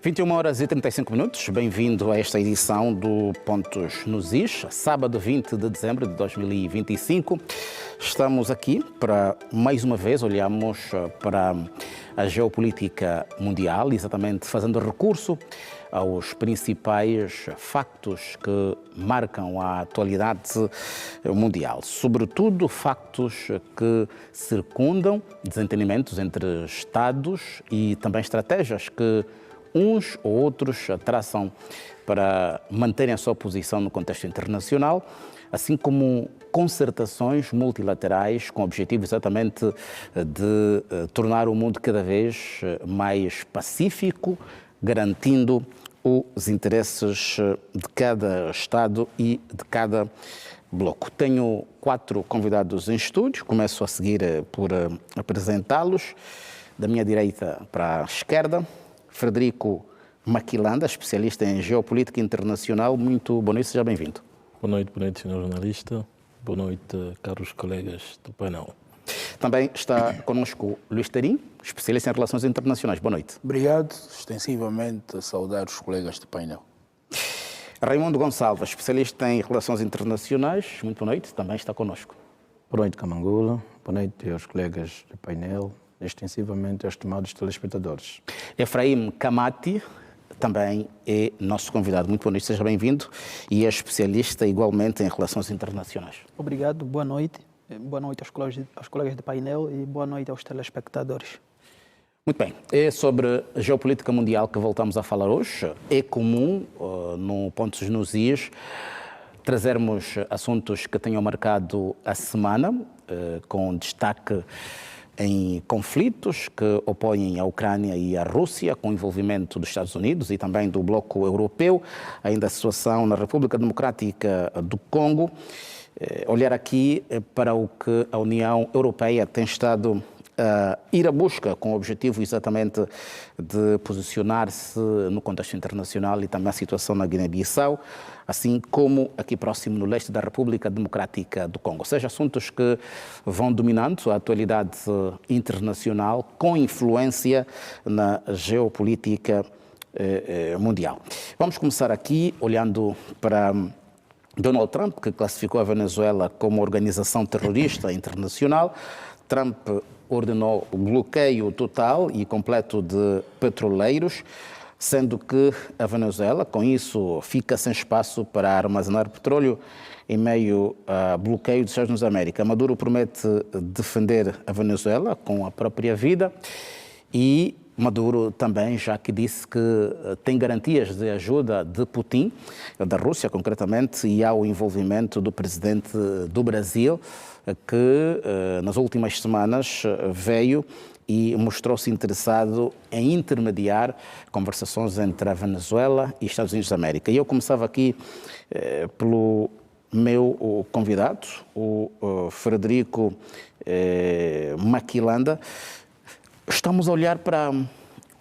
21 horas e 35 minutos, bem-vindo a esta edição do Pontos nos Is, sábado 20 de dezembro de 2025. Estamos aqui para, mais uma vez, olhamos para a geopolítica mundial, exatamente fazendo recurso aos principais factos que marcam a atualidade mundial, sobretudo factos que circundam desentendimentos entre Estados e também estratégias que uns ou outros traçam para manterem a sua posição no contexto internacional, assim como concertações multilaterais com o objetivo exatamente de tornar o mundo cada vez mais pacífico, garantindo os interesses de cada Estado e de cada bloco. Tenho 4 convidados em estúdio, começo a seguir por apresentá-los. Da minha direita para a esquerda, Frederico Maquilanda, especialista em geopolítica internacional. Muito boa noite, seja bem-vindo. Boa noite, senhor jornalista. Boa noite, caros colegas do painel. Também está conosco Luís Tarim, especialista em relações internacionais. Boa noite. Obrigado, extensivamente a saudar os colegas do painel. Raimundo Gonçalves, especialista em relações internacionais. Muito boa noite, também está conosco. Boa noite, Camangula. Boa noite aos colegas do painel, extensivamente aos estimados telespectadores. Efraim Kamati também é nosso convidado. Muito boa noite, seja bem-vindo. E é especialista igualmente em relações internacionais. Obrigado, boa noite. Boa noite aos colegas do painel e boa noite aos telespectadores. Muito bem, é sobre a geopolítica mundial que voltamos a falar hoje. É comum, no Pontos nos Is, trazermos assuntos que tenham marcado a semana, com destaque em conflitos que opõem a Ucrânia e a Rússia, com envolvimento dos Estados Unidos e também do bloco europeu, ainda a situação na República Democrática do Congo. Olhar aqui para o que a União Europeia tem estado a ir à busca, com o objetivo exatamente de posicionar-se no contexto internacional e também a situação na Guiné-Bissau, assim como aqui próximo no leste da República Democrática do Congo. Ou seja, assuntos que vão dominando a atualidade internacional com influência na geopolítica mundial. Vamos começar aqui olhando para Donald Trump, que classificou a Venezuela como organização terrorista internacional. Trump ordenou o bloqueio total e completo de petroleiros, sendo que a Venezuela, com isso, fica sem espaço para armazenar petróleo em meio a bloqueio dos Estados Unidos da América. Maduro promete defender a Venezuela com a própria vida e Maduro também, já que disse que tem garantias de ajuda de Putin, da Rússia concretamente, e há o envolvimento do presidente do Brasil, que nas últimas semanas veio e mostrou-se interessado em intermediar conversações entre a Venezuela e Estados Unidos da América. E eu começava aqui pelo meu convidado, o Frederico Maquilanda. Estamos a olhar para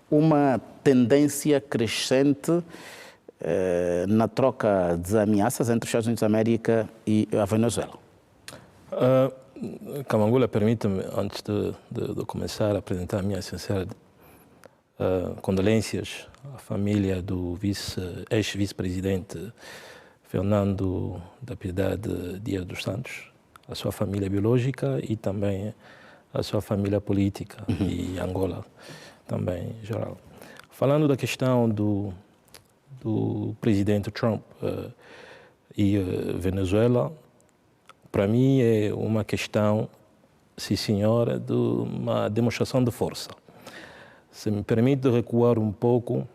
uma tendência crescente na troca de ameaças entre os Estados Unidos da América e a Venezuela. Camangula, permita-me, antes de começar a apresentar minhas sinceras condolências à família do ex-vice-presidente Fernando da Piedade Dias dos Santos, à sua família biológica e também a sua família política e Angola também em geral. Falando da questão do presidente Trump e Venezuela, para mim é uma questão, sim senhora, de uma demonstração de força. Se me permite recuar um pouco,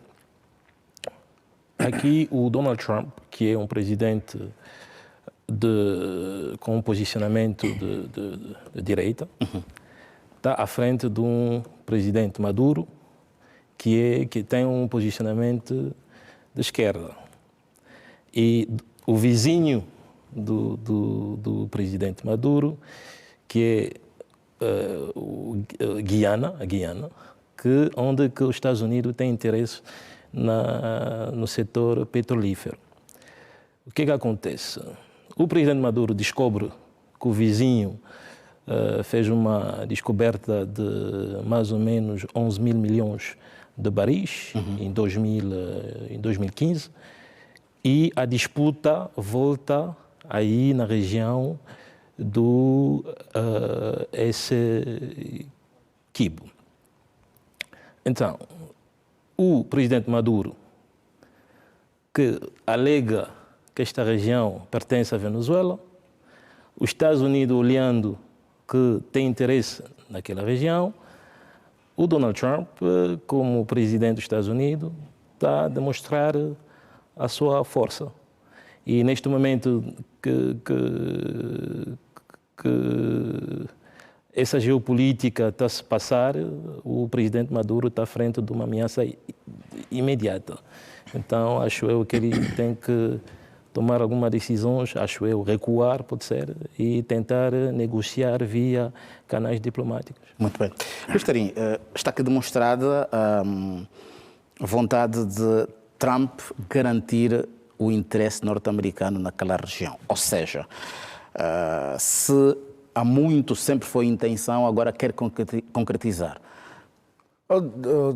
aqui o Donald Trump, que é um presidente com um posicionamento de direita, está à frente de um presidente Maduro que tem um posicionamento de esquerda. E o vizinho do presidente Maduro, que é a Guiana, onde que os Estados Unidos têm interesse no setor petrolífero. O que acontece? O presidente Maduro descobre que o vizinho fez uma descoberta de mais ou menos 11 mil milhões de Paris, em 2015, e a disputa volta aí na região do Essequibo. Então, o presidente Maduro, que alega que esta região pertence à Venezuela, os Estados Unidos olhando que tem interesse naquela região, o Donald Trump, como presidente dos Estados Unidos, está a demonstrar a sua força. E neste momento que essa geopolítica está a se passar, o presidente Maduro está à frente de uma ameaça imediata. Então, acho eu que ele tem que tomar algumas decisões, acho eu, recuar, pode ser, e tentar negociar via canais diplomáticos. Muito bem. Luís Tarim, está aqui demonstrada a vontade de Trump garantir o interesse norte-americano naquela região. Ou seja, se há muito sempre foi intenção, agora quer concretizar.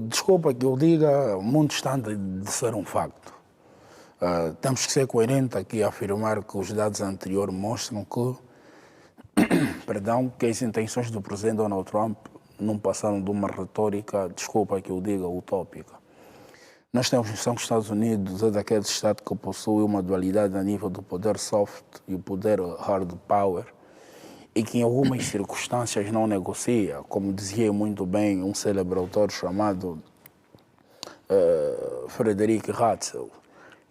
Desculpa que eu diga, muito distante de ser um facto. Temos que ser coerentes aqui a afirmar que os dados anteriores mostram que, que as intenções do presidente Donald Trump não passaram de uma retórica, desculpa que eu diga, utópica. Nós temos noção que os Estados Unidos é daquele Estado que possui uma dualidade a nível do poder soft e o poder hard power, e que em algumas circunstâncias não negocia, como dizia muito bem um célebre autor chamado Frederick Ratzel.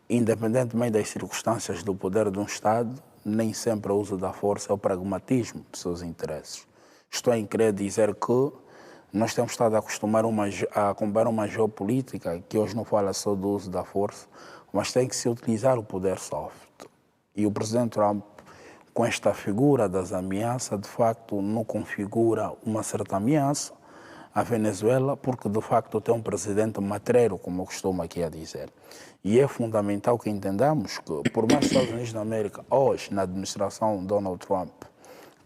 Independentemente das circunstâncias do poder de um Estado, nem sempre o uso da força é o pragmatismo de seus interesses. Estou em querer dizer que nós temos estado a acostumar a comprar uma geopolítica que hoje não fala só do uso da força, mas tem que se utilizar o poder soft. E o presidente Trump, com esta figura das ameaças, de facto não configura uma certa ameaça à Venezuela, porque de facto tem um presidente matreiro, como eu costumo aqui a dizer. E é fundamental que entendamos que, por mais que os Estados Unidos da América, hoje, na administração Donald Trump,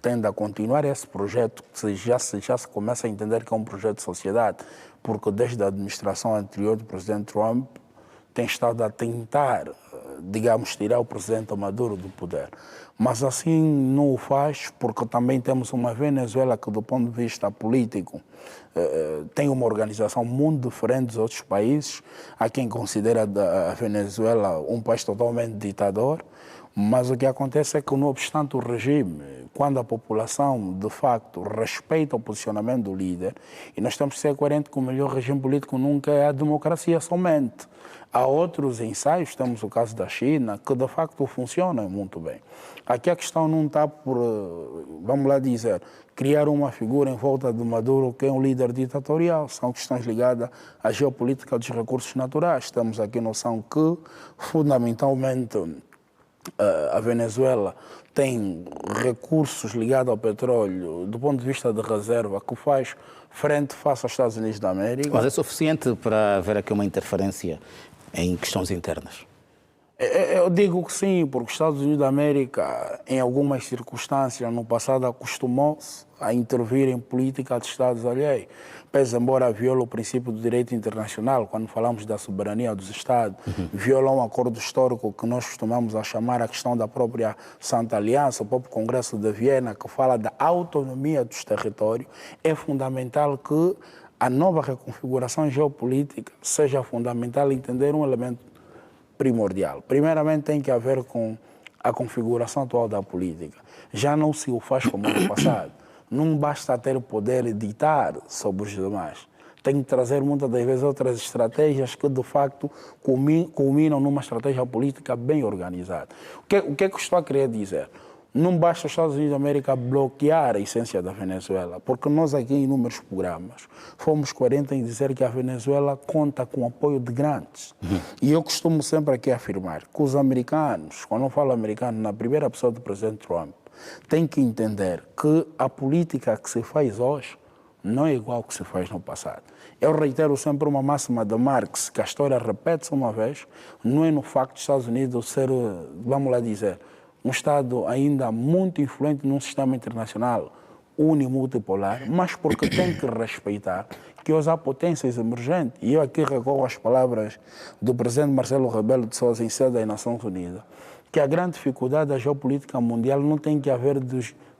tende a continuar esse projeto, que já se começa a entender que é um projeto de sociedade, porque desde a administração anterior do presidente Trump tem estado a tentar, digamos, tirar o presidente Maduro do poder. Mas assim não o faz, porque também temos uma Venezuela que, do ponto de vista político, tem uma organização muito diferente dos outros países. Há quem considera a Venezuela um país totalmente ditador, mas o que acontece é que, não obstante o regime, quando a população, de facto, respeita o posicionamento do líder, e nós temos que ser coerentes que o melhor regime político nunca é a democracia somente. Há outros ensaios, temos o caso da China, que de facto funcionam muito bem. Aqui a questão não está por, vamos lá dizer, criar uma figura em volta de Maduro que é um líder ditatorial. São questões ligadas à geopolítica dos recursos naturais. Temos aqui noção que, fundamentalmente, a Venezuela tem recursos ligados ao petróleo do ponto de vista de reserva que faz frente face aos Estados Unidos da América. Mas é suficiente para haver aqui uma interferência em questões internas? Eu digo que sim, porque os Estados Unidos da América, em algumas circunstâncias, no passado acostumou-se a intervir em política de Estados alheios. Pese embora viola o princípio do direito internacional, quando falamos da soberania dos Estados, viola um acordo histórico que nós costumamos a chamar a questão da própria Santa Aliança, o próprio Congresso de Viena, que fala da autonomia dos territórios. É fundamental que a nova reconfiguração geopolítica seja fundamental entender um elemento primordial. Primeiramente, tem que haver com a configuração atual da política. Já não se o faz como no passado. Não basta ter o poder de ditar sobre os demais. Tem que trazer muitas das vezes outras estratégias que, de facto, culminam numa estratégia política bem organizada. O que é que eu estou a querer dizer? Não basta os Estados Unidos da América bloquear a essência da Venezuela, porque nós aqui em inúmeros programas fomos coerentes em dizer que a Venezuela conta com o apoio de grandes. E eu costumo sempre aqui afirmar que os americanos, quando eu falo americano, na primeira pessoa do presidente Trump, têm que entender que a política que se faz hoje não é igual ao que se faz no passado. Eu reitero sempre uma máxima de Marx, que a história repete-se uma vez, não é no facto dos Estados Unidos ser, vamos lá dizer, um Estado ainda muito influente num sistema internacional, unimultipolar, mas porque tem que respeitar que hoje há potências emergentes. E eu aqui recorro às palavras do presidente Marcelo Rebelo de Sousa em sede das Nações Unidas, que a grande dificuldade da geopolítica mundial não tem que haver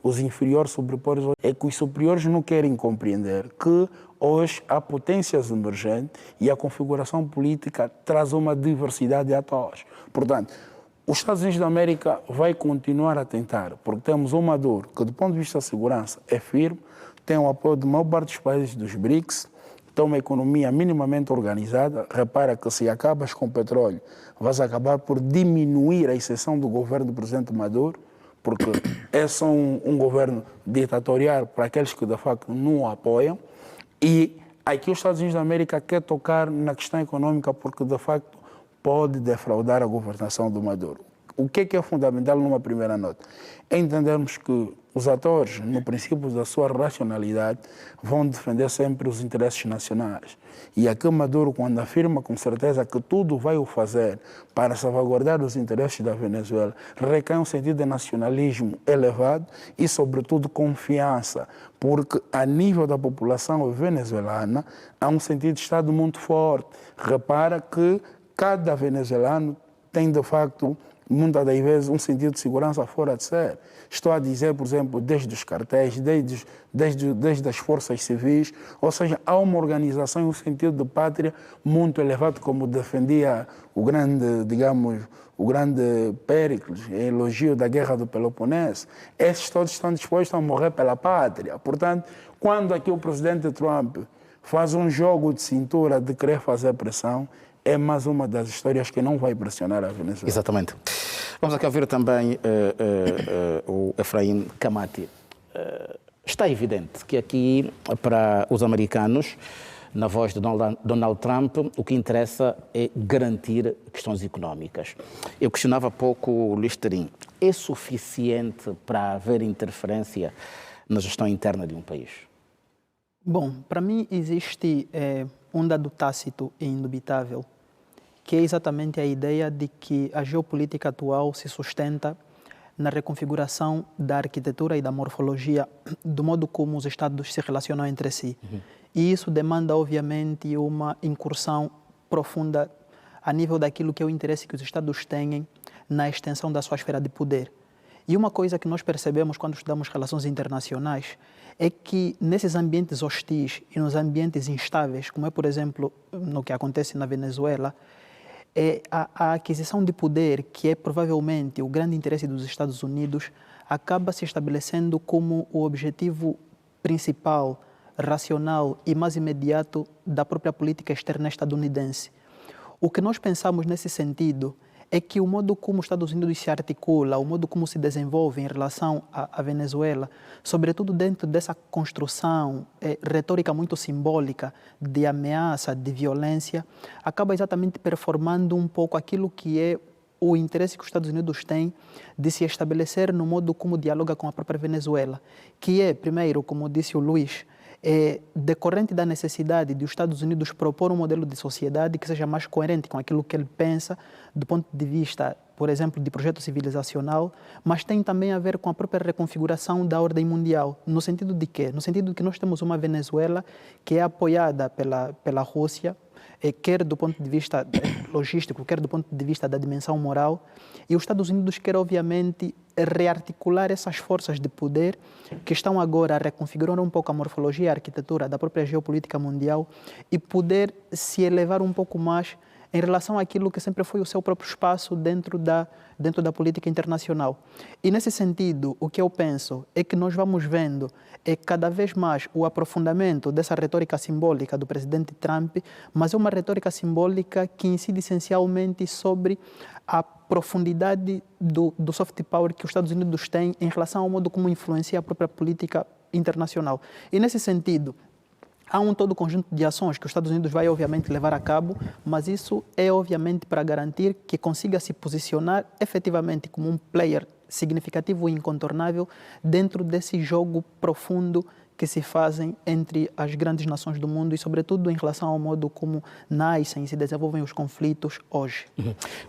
os inferiores sobrepores, é que os superiores não querem compreender que hoje há potências emergentes e a configuração política traz uma diversidade de atores. Portanto, os Estados Unidos da América vai continuar a tentar, porque temos um Maduro que, do ponto de vista da segurança, é firme, tem o apoio da maior parte dos países dos BRICS, tem uma economia minimamente organizada. Repara que se acabas com o petróleo, vais acabar por diminuir a exceção do governo do presidente Maduro, porque é só um governo ditatorial para aqueles que, de facto, não o apoiam. E aqui os Estados Unidos da América quer tocar na questão econômica porque, de facto, pode defraudar a governação do Maduro. O que é fundamental numa primeira nota? É entendermos que os atores, no princípio da sua racionalidade, vão defender sempre os interesses nacionais. E aqui Maduro, quando afirma com certeza que tudo vai o fazer para salvaguardar os interesses da Venezuela, recai um sentido de nacionalismo elevado e, sobretudo, confiança, porque a nível da população venezuelana há um sentido de Estado muito forte. Repara que cada venezuelano tem, de facto, muitas das vezes, um sentido de segurança fora de série. Estou a dizer, por exemplo, desde os cartéis, desde as forças civis, ou seja, há uma organização e um sentido de pátria muito elevado, como defendia o grande, digamos, o grande Péricles, em elogio da Guerra do Peloponeso. Esses todos estão dispostos a morrer pela pátria. Portanto, quando aqui o presidente Trump faz um jogo de cintura de querer fazer pressão, é mais uma das histórias que não vai pressionar a Venezuela. Exatamente. Vamos aqui ouvir também o Efraim Kamati. Está evidente que aqui, para os americanos, na voz de Donald Trump, o que interessa é garantir questões económicas. Eu questionava há pouco o Luís Terim. É suficiente para haver interferência na gestão interna de um país? Bom, para mim existe um dado tácito e indubitável, que é exatamente a ideia de que a geopolítica atual se sustenta na reconfiguração da arquitetura e da morfologia do modo como os Estados se relacionam entre si. E isso demanda, obviamente, uma incursão profunda a nível daquilo que é o interesse que os Estados têm na extensão da sua esfera de poder. E uma coisa que nós percebemos quando estudamos relações internacionais é que nesses ambientes hostis e nos ambientes instáveis, como é, por exemplo, no que acontece na Venezuela, a aquisição de poder, que é provavelmente o grande interesse dos Estados Unidos, acaba se estabelecendo como o objetivo principal, racional e mais imediato da própria política externa estadunidense. O que nós pensamos nesse sentido é que o modo como os Estados Unidos se articula, o modo como se desenvolve em relação à Venezuela, sobretudo dentro dessa construção retórica muito simbólica de ameaça, de violência, acaba exatamente performando um pouco aquilo que é o interesse que os Estados Unidos têm de se estabelecer no modo como dialoga com a própria Venezuela, que é, primeiro, como disse o Luís, decorrente da necessidade de os Estados Unidos propor um modelo de sociedade que seja mais coerente com aquilo que ele pensa do ponto de vista, por exemplo, de projeto civilizacional, mas tem também a ver com a própria reconfiguração da ordem mundial. No sentido de quê? No sentido de que nós temos uma Venezuela que é apoiada pela Rússia, quer do ponto de vista logístico, quer do ponto de vista da dimensão moral, e os Estados Unidos querem, obviamente, rearticular essas forças de poder que estão agora a reconfigurar um pouco a morfologia e a arquitetura da própria geopolítica mundial e poder se elevar um pouco mais em relação àquilo que sempre foi o seu próprio espaço dentro da política internacional. E, nesse sentido, o que eu penso é que nós vamos vendo cada vez mais o aprofundamento dessa retórica simbólica do presidente Trump, mas é uma retórica simbólica que incide essencialmente sobre a profundidade do soft power que os Estados Unidos têm em relação ao modo como influencia a própria política internacional. E, nesse sentido, há um todo conjunto de ações que os Estados Unidos vai, obviamente, levar a cabo, mas isso é, obviamente, para garantir que consiga se posicionar efetivamente como um player significativo e incontornável dentro desse jogo profundo que se fazem entre as grandes nações do mundo e, sobretudo, em relação ao modo como nascem e se desenvolvem os conflitos hoje.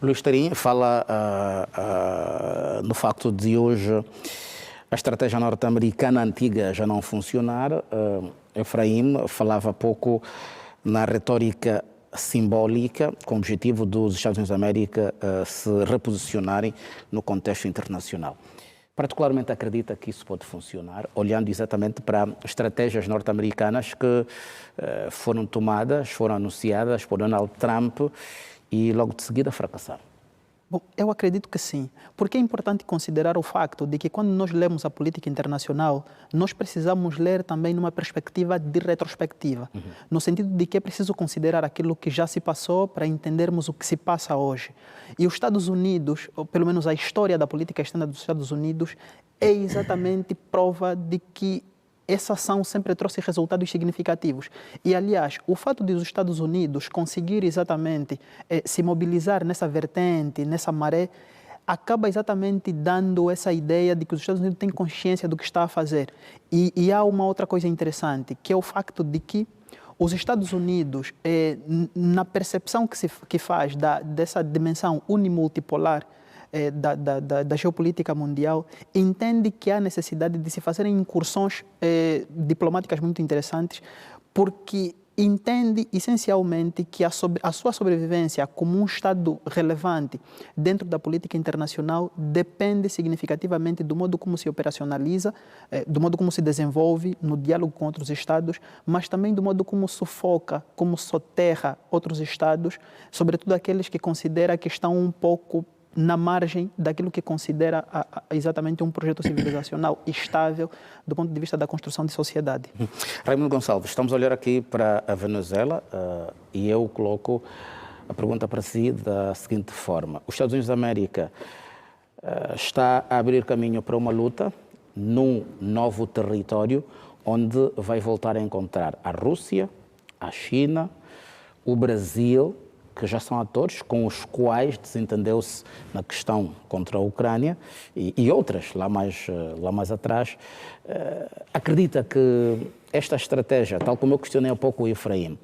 Luís Terim fala no facto de hoje a estratégia norte-americana antiga já não funcionar. Efraim falava há pouco na retórica simbólica com o objetivo dos Estados Unidos da América se reposicionarem no contexto internacional. Particularmente acredita que isso pode funcionar, olhando exatamente para estratégias norte-americanas que foram tomadas, foram anunciadas por Donald Trump e logo de seguida fracassaram? Bom, eu acredito que sim, porque é importante considerar o facto de que quando nós lemos a política internacional, nós precisamos ler também numa perspectiva de retrospectiva, no sentido de que é preciso considerar aquilo que já se passou para entendermos o que se passa hoje. E os Estados Unidos, ou pelo menos a história da política externa dos Estados Unidos, é exatamente prova de que essa ação sempre trouxe resultados significativos. E, aliás, o fato de os Estados Unidos conseguir exatamente se mobilizar nessa vertente, nessa maré, acaba exatamente dando essa ideia de que os Estados Unidos têm consciência do que está a fazer. E há uma outra coisa interessante, que é o facto de que os Estados Unidos, na percepção que faz dessa dimensão unimultipolar, da geopolítica mundial, entende que há necessidade de se fazerem incursões diplomáticas muito interessantes, porque entende essencialmente que a sua sobrevivência como um Estado relevante dentro da política internacional depende significativamente do modo como se operacionaliza, do modo como se desenvolve no diálogo com outros Estados, mas também do modo como sufoca, como soterra outros Estados, sobretudo aqueles que considera que estão um pouco na margem daquilo que considera exatamente um projeto civilizacional estável do ponto de vista da construção de sociedade. Raimundo Gonçalves, estamos a olhar aqui para a Venezuela e eu coloco a pergunta para si da seguinte forma. Os Estados Unidos da América está a abrir caminho para uma luta num novo território onde vai voltar a encontrar a Rússia, a China, o Brasil, que já são atores com os quais desentendeu-se na questão contra a Ucrânia e outras lá mais atrás. Acredita que esta estratégia, tal como eu questionei há pouco o Efraim,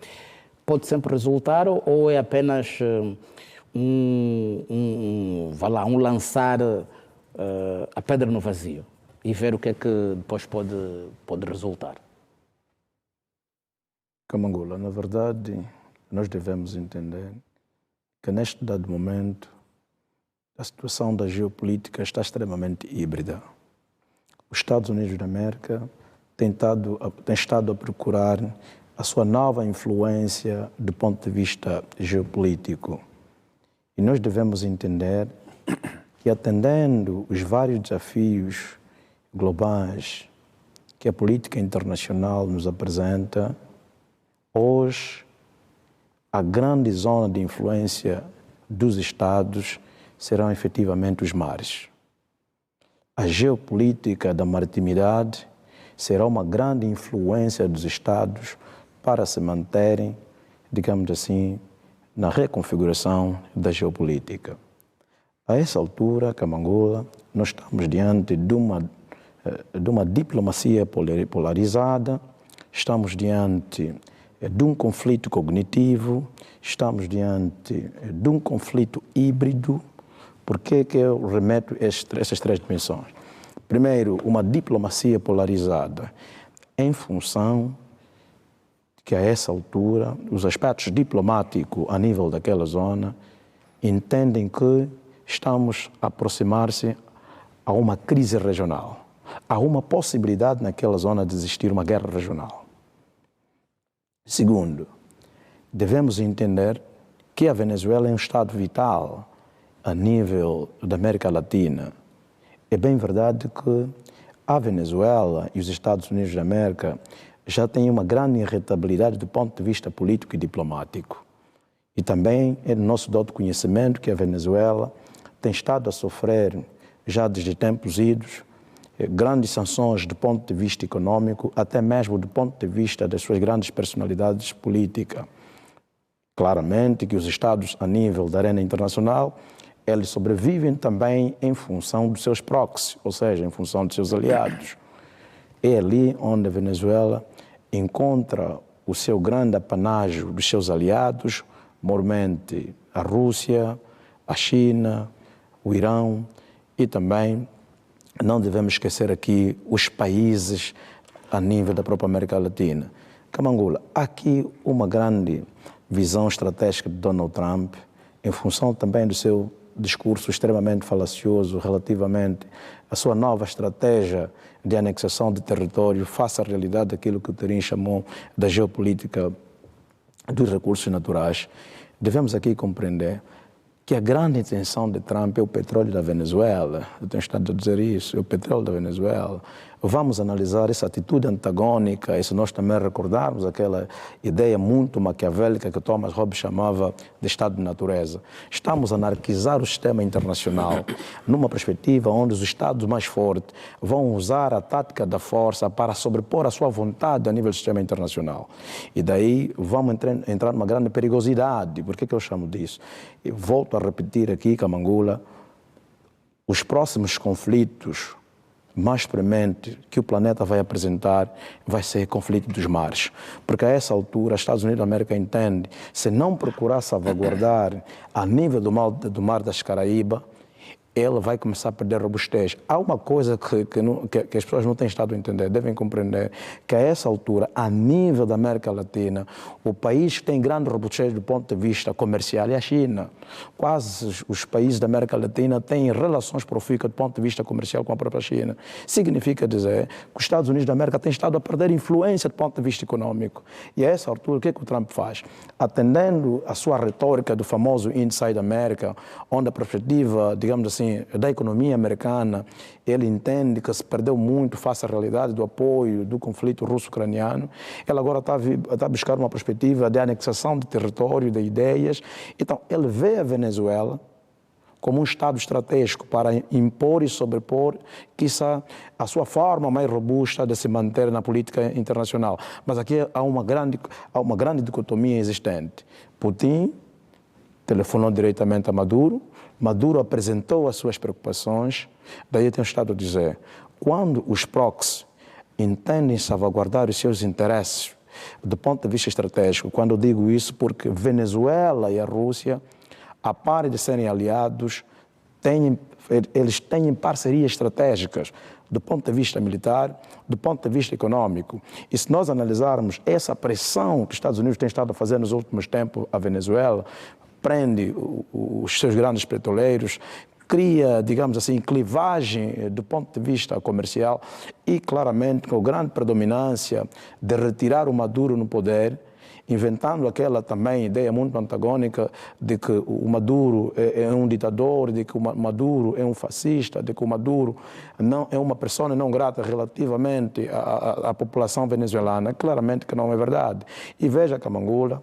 pode sempre resultar ou é apenas um lançar a pedra no vazio e ver o que é que depois pode resultar? Camangola, na verdade, nós devemos entender que neste dado momento a situação da geopolítica está extremamente híbrida. Os Estados Unidos da América têm estado a procurar a sua nova influência do ponto de vista geopolítico. E nós devemos entender que, atendendo os vários desafios globais que a política internacional nos apresenta, hoje a grande zona de influência dos Estados serão efetivamente os mares. A geopolítica da maritimidade será uma grande influência dos Estados para se manterem, digamos assim, na reconfiguração da geopolítica. A essa altura, Camangola, nós estamos diante de uma diplomacia polarizada, estamos diante de um conflito cognitivo, estamos diante de um conflito híbrido. Por que eu remeto essas três dimensões? Primeiro, uma diplomacia polarizada em função que, a essa altura, os aspectos diplomáticos a nível daquela zona entendem que estamos a aproximar-se a uma crise regional. Há uma possibilidade naquela zona de existir uma guerra regional. Segundo, devemos entender que a Venezuela é um Estado vital a nível da América Latina. É bem verdade que a Venezuela e os Estados Unidos da América já têm uma grande irritabilidade do ponto de vista político e diplomático. E também é do nosso dado conhecimento que a Venezuela tem estado a sofrer, já desde tempos idos, grandes sanções do ponto de vista econômico, até mesmo do ponto de vista das suas grandes personalidades políticas. Claramente que os Estados, a nível da arena internacional, eles sobrevivem também em função dos seus proxies, ou seja, em função dos seus aliados. É ali onde a Venezuela encontra o seu grande apanágio dos seus aliados, mormente a Rússia, a China, o Irão e também não devemos esquecer aqui os países a nível da própria América Latina. Camangola, há aqui uma grande visão estratégica de Donald Trump, em função também do seu discurso extremamente falacioso relativamente à sua nova estratégia de anexação de território face à realidade daquilo que o Terim chamou da geopolítica dos recursos naturais. Devemos aqui compreender que a grande intenção de Trump é o petróleo da Venezuela. Eu tenho estado a dizer isso, é o petróleo da Venezuela. Vamos analisar essa atitude antagônica, e se nós também recordarmos aquela ideia muito maquiavélica que Thomas Hobbes chamava de estado de natureza. Estamos a anarquizar o sistema internacional numa perspectiva onde os estados mais fortes vão usar a tática da força para sobrepor a sua vontade a nível do sistema internacional. E daí vamos entrar numa grande perigosidade. Por que eu chamo disso? Eu volto a repetir aqui, Camangola, os próximos conflitos mais premente que o planeta vai apresentar vai ser o conflito dos mares. Porque a essa altura, os Estados Unidos da América entende, se não procurar salvaguardar a nível do mar das Caraíbas, ele vai começar a perder robustez. Há uma coisa que as pessoas não têm estado a entender, devem compreender, que a essa altura, a nível da América Latina, o país que tem grande robustez do ponto de vista comercial é a China. Quase os países da América Latina têm relações profícuas do ponto de vista comercial com a própria China. Significa dizer que os Estados Unidos da América têm estado a perder influência do ponto de vista econômico. E a essa altura, o que o Trump faz? Atendendo a sua retórica do famoso Inside America, onde a perspectiva, digamos assim, da economia americana, ele entende que se perdeu muito face à realidade do apoio do conflito russo-ucraniano. Ele agora está a buscar uma perspectiva de anexação de território, de ideias. Então, ele vê a Venezuela como um Estado estratégico para impor e sobrepor, quiçá, a sua forma mais robusta de se manter na política internacional. Mas aqui há uma grande dicotomia existente. Putin telefonou diretamente a Maduro, Maduro apresentou as suas preocupações, daí eu tenho estado a dizer, quando os proxies entendem salvaguardar os seus interesses do ponto de vista estratégico, quando eu digo isso porque Venezuela e a Rússia, a par de serem aliados, eles têm parcerias estratégicas do ponto de vista militar, do ponto de vista econômico. E se nós analisarmos essa pressão que os Estados Unidos têm estado a fazer nos últimos tempos à Venezuela, prende os seus grandes petroleiros, cria, digamos assim, clivagem do ponto de vista comercial e, claramente, com a grande predominância de retirar o Maduro no poder, inventando aquela também ideia muito antagônica de que o Maduro é um ditador, de que o Maduro é um fascista, de que o Maduro não é uma pessoa não grata relativamente à população venezuelana. Claramente que não é verdade. E veja, Camangola,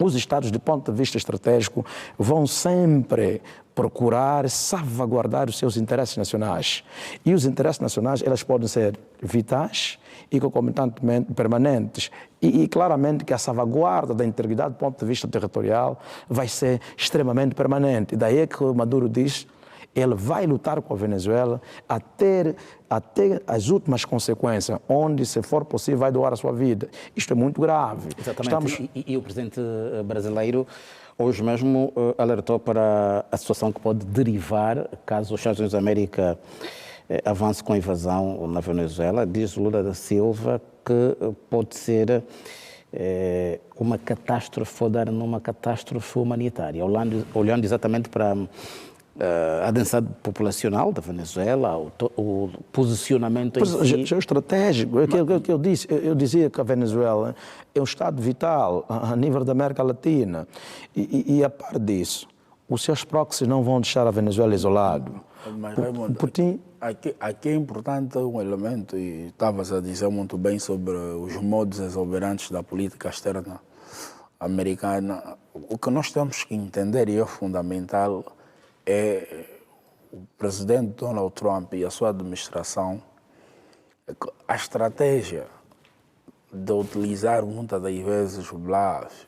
os Estados, do ponto de vista estratégico, vão sempre procurar salvaguardar os seus interesses nacionais. E os interesses nacionais, elas podem ser vitais e concomitantemente permanentes. E claramente que a salvaguarda da integridade do ponto de vista territorial vai ser extremamente permanente. Daí é que o Maduro diz, ele vai lutar com a Venezuela até as últimas consequências, onde, se for possível, vai doar a sua vida. Isto é muito grave. Exatamente. E o presidente brasileiro hoje mesmo alertou para a situação que pode derivar caso os Estados Unidos da América avance com a invasão na Venezuela. Diz Lula da Silva que pode ser uma catástrofe, ou dar numa catástrofe humanitária, olhando exatamente para a densidade populacional da Venezuela, o posicionamento em si. Geoestratégico, é aquilo que eu disse. Eu dizia que a Venezuela é um Estado vital a nível da América Latina. E a par disso, os seus proxies não vão deixar a Venezuela isolado. Mas, Raimundo, Putin... aqui é importante um elemento, e estavas a dizer muito bem sobre os modos exuberantes da política externa americana. O que nós temos que entender, e é fundamental, é o presidente Donald Trump e a sua administração, a estratégia de utilizar muitas das vezes o bluff,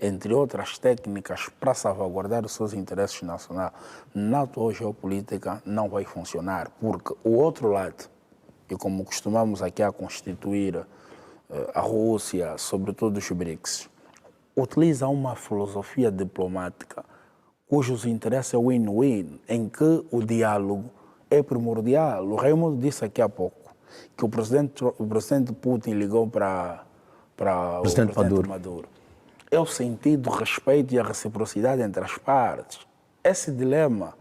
entre outras técnicas, para salvaguardar os seus interesses nacionais, na atual geopolítica não vai funcionar, porque o outro lado, e como costumamos aqui a constituir a Rússia, sobretudo os BRICS, utiliza uma filosofia diplomática cujos interesses é win-win, em que o diálogo é primordial. O Raimundo disse aqui há pouco que o presidente Putin ligou para o presidente Maduro. É o sentido, o respeito e a reciprocidade entre as partes. Esse dilema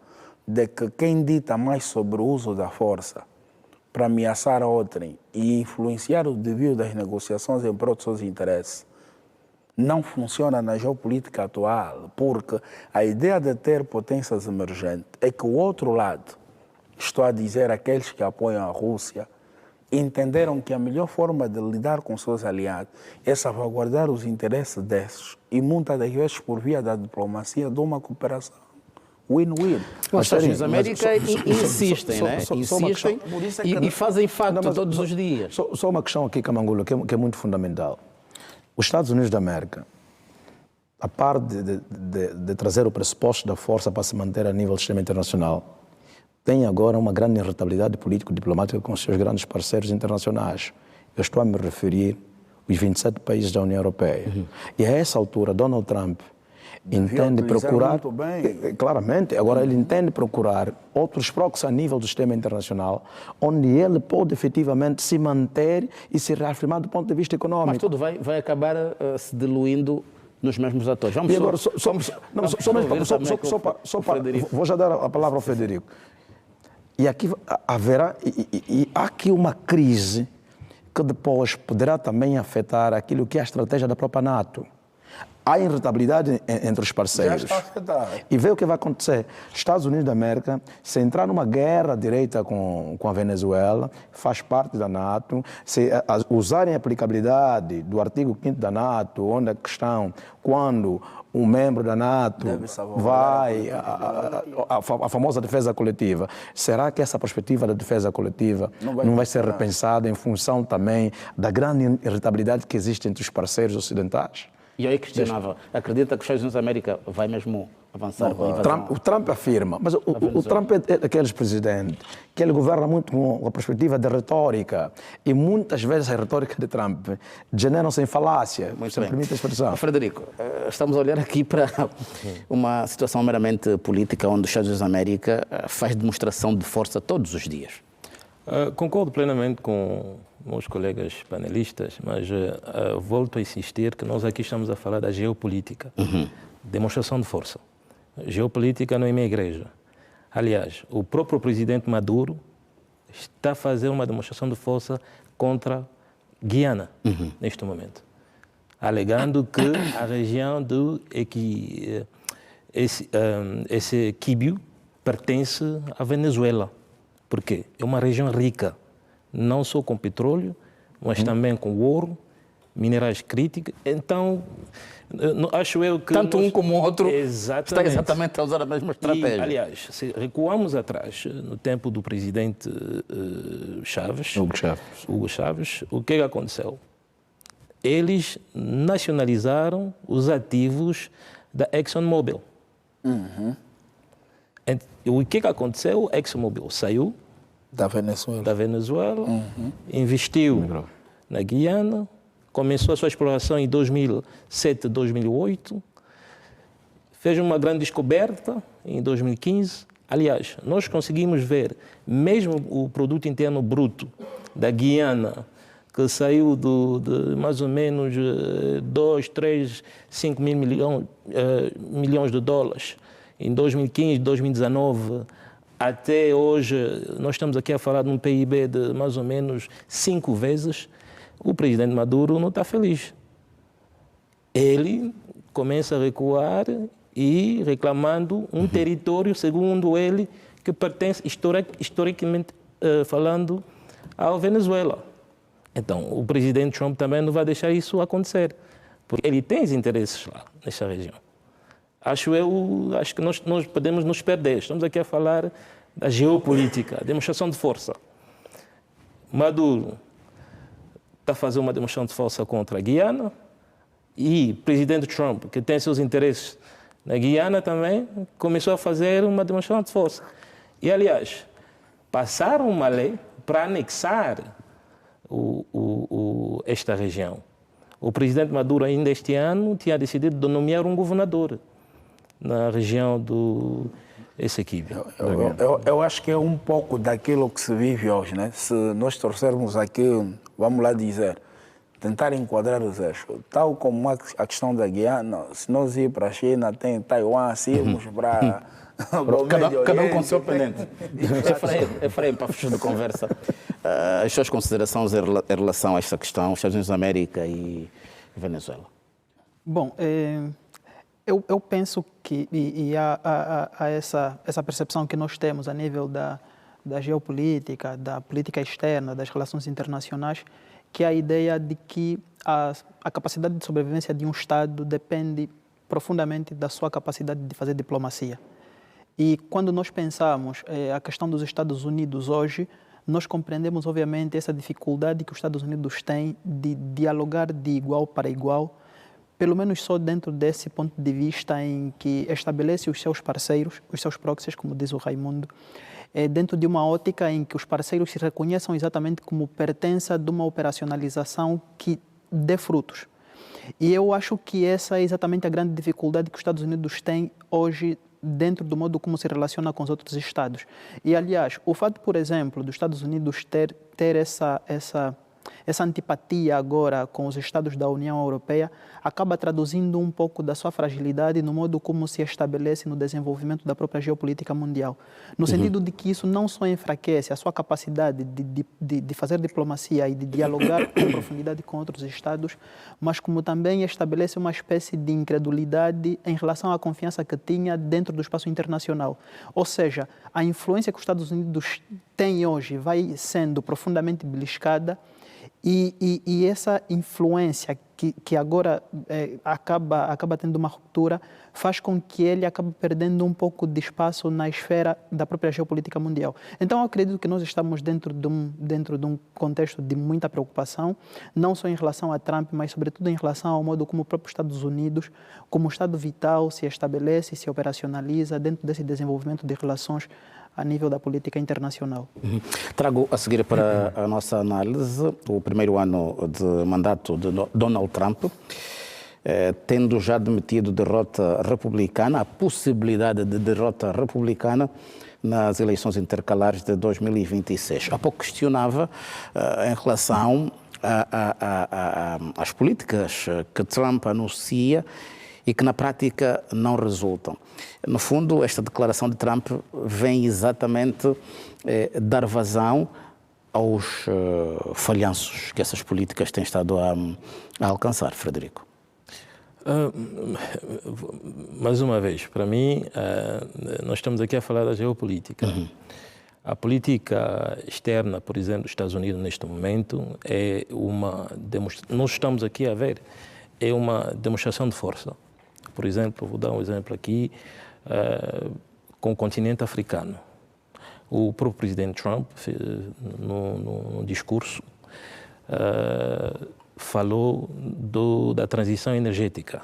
de que quem dita mais sobre o uso da força para ameaçar a outrem e influenciar o desvio das negociações em prol dos seus interesses não funciona na geopolítica atual, porque a ideia de ter potências emergentes é que o outro lado, estou a dizer aqueles que apoiam a Rússia, entenderam que a melhor forma de lidar com seus aliados é salvaguardar os interesses desses e muitas das vezes por via da diplomacia de uma cooperação win-win. Os Estados Unidos da América insistem, né? Insistem e fazem facto todos os dias. Só uma questão aqui, Camangulo, que é muito fundamental. Os Estados Unidos da América, a par de trazer o pressuposto da força para se manter a nível do sistema internacional, tem agora uma grande irritabilidade político-diplomática com os seus grandes parceiros internacionais. Eu estou a me referir aos 27 países da União Europeia. E a essa altura, Donald Trump entende procurar, claramente, agora ele entende procurar outros proxies a nível do sistema internacional, onde ele pode efetivamente se manter e se reafirmar do ponto de vista econômico. Mas tudo vai acabar se diluindo nos mesmos atores. Vamos e agora, vou já dar a palavra ao Federico. E aqui haverá, há aqui uma crise que depois poderá também afetar aquilo que é a estratégia da própria NATO. Há irritabilidade entre os parceiros. Já está afetado. E vê o que vai acontecer. Estados Unidos da América, se entrar numa guerra direita com a Venezuela, faz parte da NATO, se usarem a aplicabilidade do artigo 5º da NATO, onde a questão, quando um membro da NATO vai a famosa defesa coletiva, será que essa perspectiva da defesa coletiva não vai ser repensada em função também da grande irritabilidade que existe entre os parceiros ocidentais? E aí questionava, acredita que os Estados Unidos da América vai mesmo avançar com a invasão? O Trump afirma, mas o Trump é daqueles presidentes que ele governa muito com a perspectiva de retórica e muitas vezes a retórica de Trump genera-se em falácia, se me permite a expressão. Frederico, estamos a olhar aqui para uma situação meramente política onde os Estados Unidos da América faz demonstração de força todos os dias. Concordo plenamente com meus colegas panelistas, mas volto a insistir que nós aqui estamos a falar da geopolítica, demonstração de força. Geopolítica não é minha igreja. Aliás, o próprio presidente Maduro está a fazer uma demonstração de força contra Guiana, neste momento, alegando que a região esse Quibio pertence à Venezuela. Por quê? É uma região rica, não só com petróleo, mas também com ouro, minerais críticos. Então, acho eu que... Tanto um como o outro está exatamente a usar a mesma estratégia. E, aliás, se recuamos atrás, no tempo do presidente Hugo Chávez, o que aconteceu? Eles nacionalizaram os ativos da ExxonMobil. O que aconteceu? A ExxonMobil saiu da Venezuela, investiu na Guiana, começou a sua exploração em 2007, 2008, fez uma grande descoberta em 2015. Aliás, nós conseguimos ver, mesmo o produto interno bruto da Guiana, que saiu de mais ou menos 2, 3, 5 mil milhões de dólares, em 2015, 2019, até hoje, nós estamos aqui a falar de um PIB de mais ou menos 5 vezes, o presidente Maduro não está feliz. Ele começa a recuar e reclamando um território, segundo ele, que pertence, historicamente falando, à Venezuela. Então, o presidente Trump também não vai deixar isso acontecer, porque ele tem interesses lá, nessa região. Acho que nós podemos nos perder. Estamos aqui a falar da geopolítica, demonstração de força. Maduro está a fazer uma demonstração de força contra a Guiana e o presidente Trump, que tem seus interesses na Guiana também, começou a fazer uma demonstração de força. E, aliás, passaram uma lei para anexar esta região. O presidente Maduro, ainda este ano, tinha decidido de nomear um governador na região esse equívoco. Eu acho que é um pouco daquilo que se vive hoje, né? Se nós trouxermos aqui, vamos lá dizer, tentar enquadrar os eixos, tal como a questão da Guiana, se nós ir para a China, tem Taiwan, se irmos para cada um com o seu pendente. Efraim, para fechar de conversa, as suas considerações em relação a esta questão, Estados Unidos da América e Venezuela? Bom, eu penso que há essa percepção que nós temos a nível da geopolítica, da política externa, das relações internacionais, que é a ideia de que a capacidade de sobrevivência de um Estado depende profundamente da sua capacidade de fazer diplomacia. E quando nós pensamos a questão dos Estados Unidos hoje, nós compreendemos, obviamente, essa dificuldade que os Estados Unidos têm de dialogar de igual para igual, pelo menos só dentro desse ponto de vista em que estabelece os seus parceiros, os seus proxies, como diz o Raimundo, dentro de uma ótica em que os parceiros se reconheçam exatamente como pertença de uma operacionalização que dê frutos. E eu acho que essa é exatamente a grande dificuldade que os Estados Unidos têm hoje dentro do modo como se relaciona com os outros Estados. E, aliás, o fato, por exemplo, dos Estados Unidos ter essa antipatia agora com os Estados da União Europeia acaba traduzindo um pouco da sua fragilidade no modo como se estabelece no desenvolvimento da própria geopolítica mundial. No sentido de que isso não só enfraquece a sua capacidade de fazer diplomacia e de dialogar com profundidade com outros Estados, mas como também estabelece uma espécie de incredulidade em relação à confiança que tinha dentro do espaço internacional. Ou seja, a influência que os Estados Unidos têm hoje vai sendo profundamente beliscada. E essa influência que agora acaba tendo uma ruptura faz com que ele acabe perdendo um pouco de espaço na esfera da própria geopolítica mundial. Então, eu acredito que nós estamos dentro de um contexto de muita preocupação, não só em relação a Trump, mas sobretudo em relação ao modo como o próprio Estados Unidos, como Estado vital, se estabelece e se operacionaliza dentro desse desenvolvimento de relações a nível da política internacional. Trago a seguir para a nossa análise o primeiro ano de mandato de Donald Trump, tendo já admitido derrota republicana, a possibilidade de derrota republicana nas eleições intercalares de 2026. Há pouco questionava em relação às políticas que Trump anuncia e que na prática não resultam. No fundo, esta declaração de Trump vem exatamente dar vazão aos falhanços que essas políticas têm estado a alcançar, Frederico. Mais uma vez, para mim, nós estamos aqui a falar da geopolítica. A política externa, por exemplo, dos Estados Unidos neste momento, nós estamos aqui a ver, é uma demonstração de força. Por exemplo, vou dar um exemplo aqui, com o continente africano. O próprio presidente Trump, no discurso, falou da transição energética.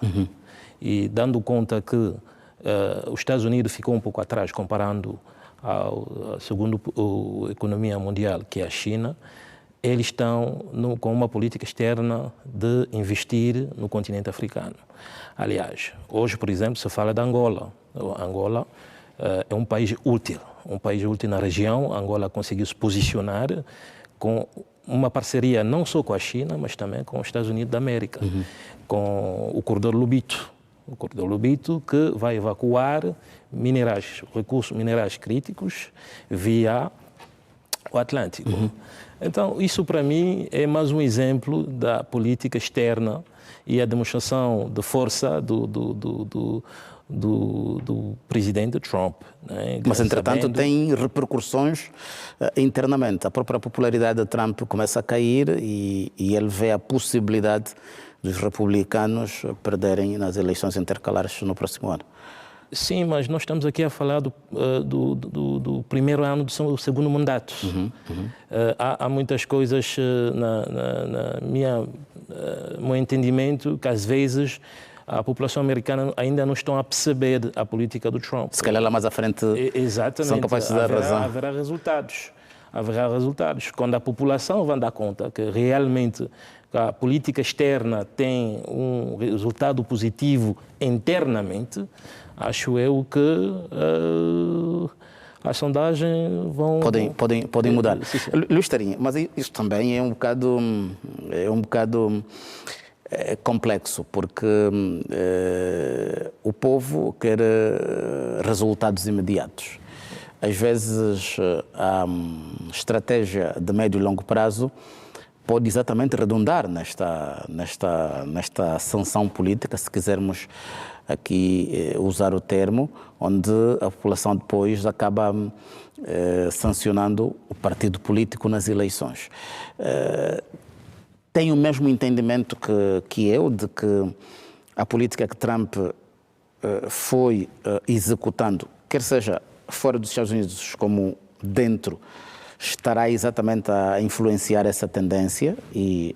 E dando conta que os Estados Unidos ficou um pouco atrás, comparando ao segundo economia mundial, que é a China, eles estão com uma política externa de investir no continente africano. Aliás, hoje, por exemplo, se fala de Angola. Angola é um país útil na região. Angola conseguiu se posicionar com uma parceria não só com a China, mas também com os Estados Unidos da América, com o Corredor Lobito. O Corredor Lobito que vai evacuar recursos minerais críticos via o Atlântico. Então, isso para mim é mais um exemplo da política externa e a demonstração de força do presidente Trump. Né? Mas, entretanto, tem repercussões internamente. A própria popularidade de Trump começa a cair e ele vê a possibilidade dos republicanos perderem nas eleições intercalares no próximo ano. Sim, mas nós estamos aqui a falar do primeiro ano do segundo mandato. Há muitas coisas meu entendimento que às vezes a população americana ainda não estão a perceber a política do Trump. Se calhar lá mais à frente exatamente, são capazes de dar razão. Haverá resultados. haverá resultados. Quando a população vai dar conta que realmente a política externa tem um resultado positivo internamente, acho eu que as sondagens vão... Podem mudar. Sim, sim. Luís Tarinha, mas isso também é um bocado complexo, porque o povo quer resultados imediatos. Às vezes, a estratégia de médio e longo prazo pode exatamente redundar nesta sanção política, se quisermos aqui usar o termo, onde a população depois acaba sancionando o partido político nas eleições. Tem o mesmo entendimento que eu de que a política que Trump foi executando, quer seja fora dos Estados Unidos como dentro, estará exatamente a influenciar essa tendência e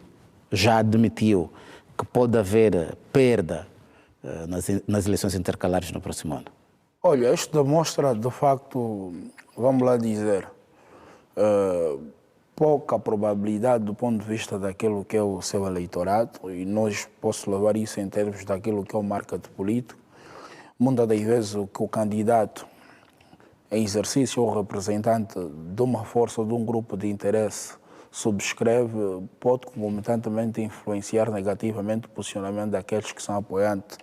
já admitiu que pode haver perda nas eleições intercalares no próximo ano? Olha, isto demonstra, de facto, vamos lá dizer, pouca probabilidade do ponto de vista daquilo que é o seu eleitorado, e nós posso levar isso em termos daquilo que é o marketing político. Muitas das vezes o que o candidato em exercício ou representante de uma força ou de um grupo de interesse subscreve pode concomitantemente influenciar negativamente o posicionamento daqueles que são apoiantes,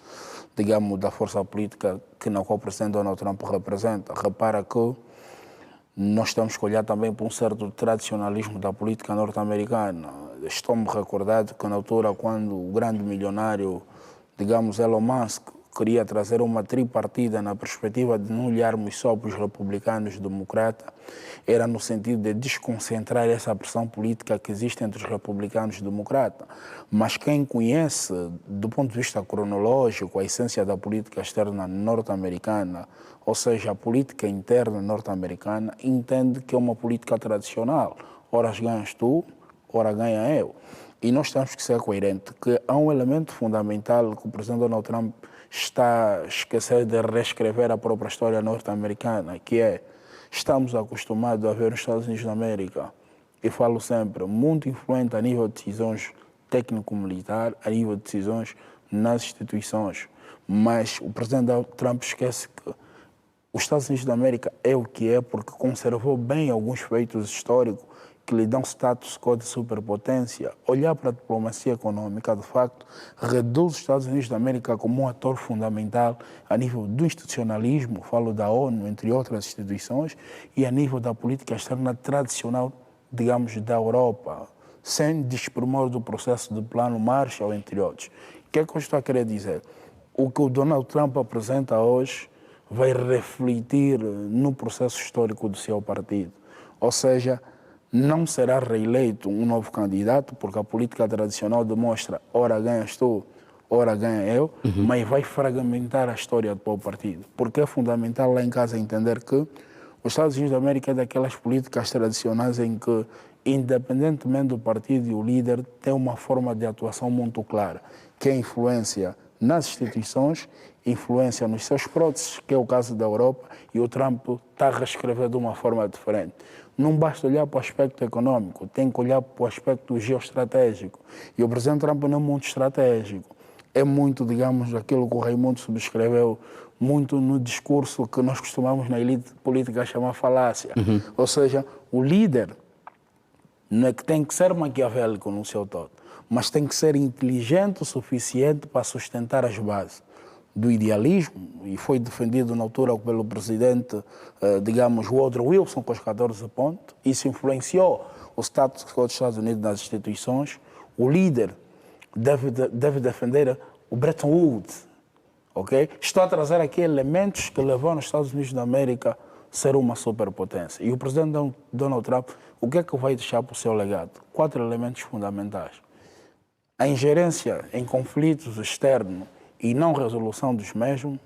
digamos, da força política que na qual o presidente Donald Trump representa. Repara que nós temos que olhar também para um certo tradicionalismo da política norte-americana. Estou-me recordado que na altura, quando o grande milionário, digamos, Elon Musk, queria trazer uma tripartida na perspectiva de não olharmos só para os republicanos e democratas, era no sentido de desconcentrar essa pressão política que existe entre os republicanos e democratas. Mas quem conhece, do ponto de vista cronológico, a essência da política externa norte-americana, ou seja, a política interna norte-americana, entende que é uma política tradicional. Ora ganhas tu, ora ganha eu. E nós temos que ser coerentes, que há um elemento fundamental que o presidente Donald Trump está a esquecer de reescrever a própria história norte-americana, que é, estamos acostumados a ver nos Estados Unidos da América, e falo sempre, muito influente a nível de decisões técnico-militar, a nível de decisões nas instituições. Mas o presidente Trump esquece que os Estados Unidos da América é o que é porque conservou bem alguns feitos históricos que lhe dão status quo de superpotência. Olhar para a diplomacia econômica, de facto, reduz os Estados Unidos da América como um ator fundamental a nível do institucionalismo, falo da ONU, entre outras instituições, e a nível da política externa tradicional, digamos, da Europa, sem desprimor do processo do Plano Marshall, entre outros. O que é que eu estou a querer dizer? O que o Donald Trump apresenta hoje vai refletir no processo histórico do seu partido. Ou seja, não será reeleito um novo candidato, porque a política tradicional demonstra ora ganhas tu, ora ganha eu, mas vai fragmentar a história do partido. Porque é fundamental lá em casa entender que os Estados Unidos da América é daquelas políticas tradicionais em que, independentemente do partido e o líder, tem uma forma de atuação muito clara, que é influência nas instituições, influência nos seus próteses, que é o caso da Europa, e o Trump está a reescrever de uma forma diferente. Não basta olhar para o aspecto econômico, tem que olhar para o aspecto geoestratégico. E o presidente Trump não é muito estratégico. É muito, digamos, aquilo que o Raimundo subscreveu, muito no discurso que nós costumamos na elite política chamar falácia. Ou seja, o líder não é que tem que ser maquiavélico no seu todo, mas tem que ser inteligente o suficiente para sustentar as bases do idealismo, e foi defendido na altura pelo presidente, digamos, Woodrow Wilson, com os 14 pontos. Isso influenciou o status quo dos Estados Unidos nas instituições. O líder deve defender o Bretton Woods. Okay? Estou a trazer aqui elementos que levaram os Estados Unidos da América a ser uma superpotência. E o presidente Donald Trump, o que é que vai deixar para o seu legado? 4 elementos fundamentais. A ingerência em conflitos externos e não resolução dos mesmos,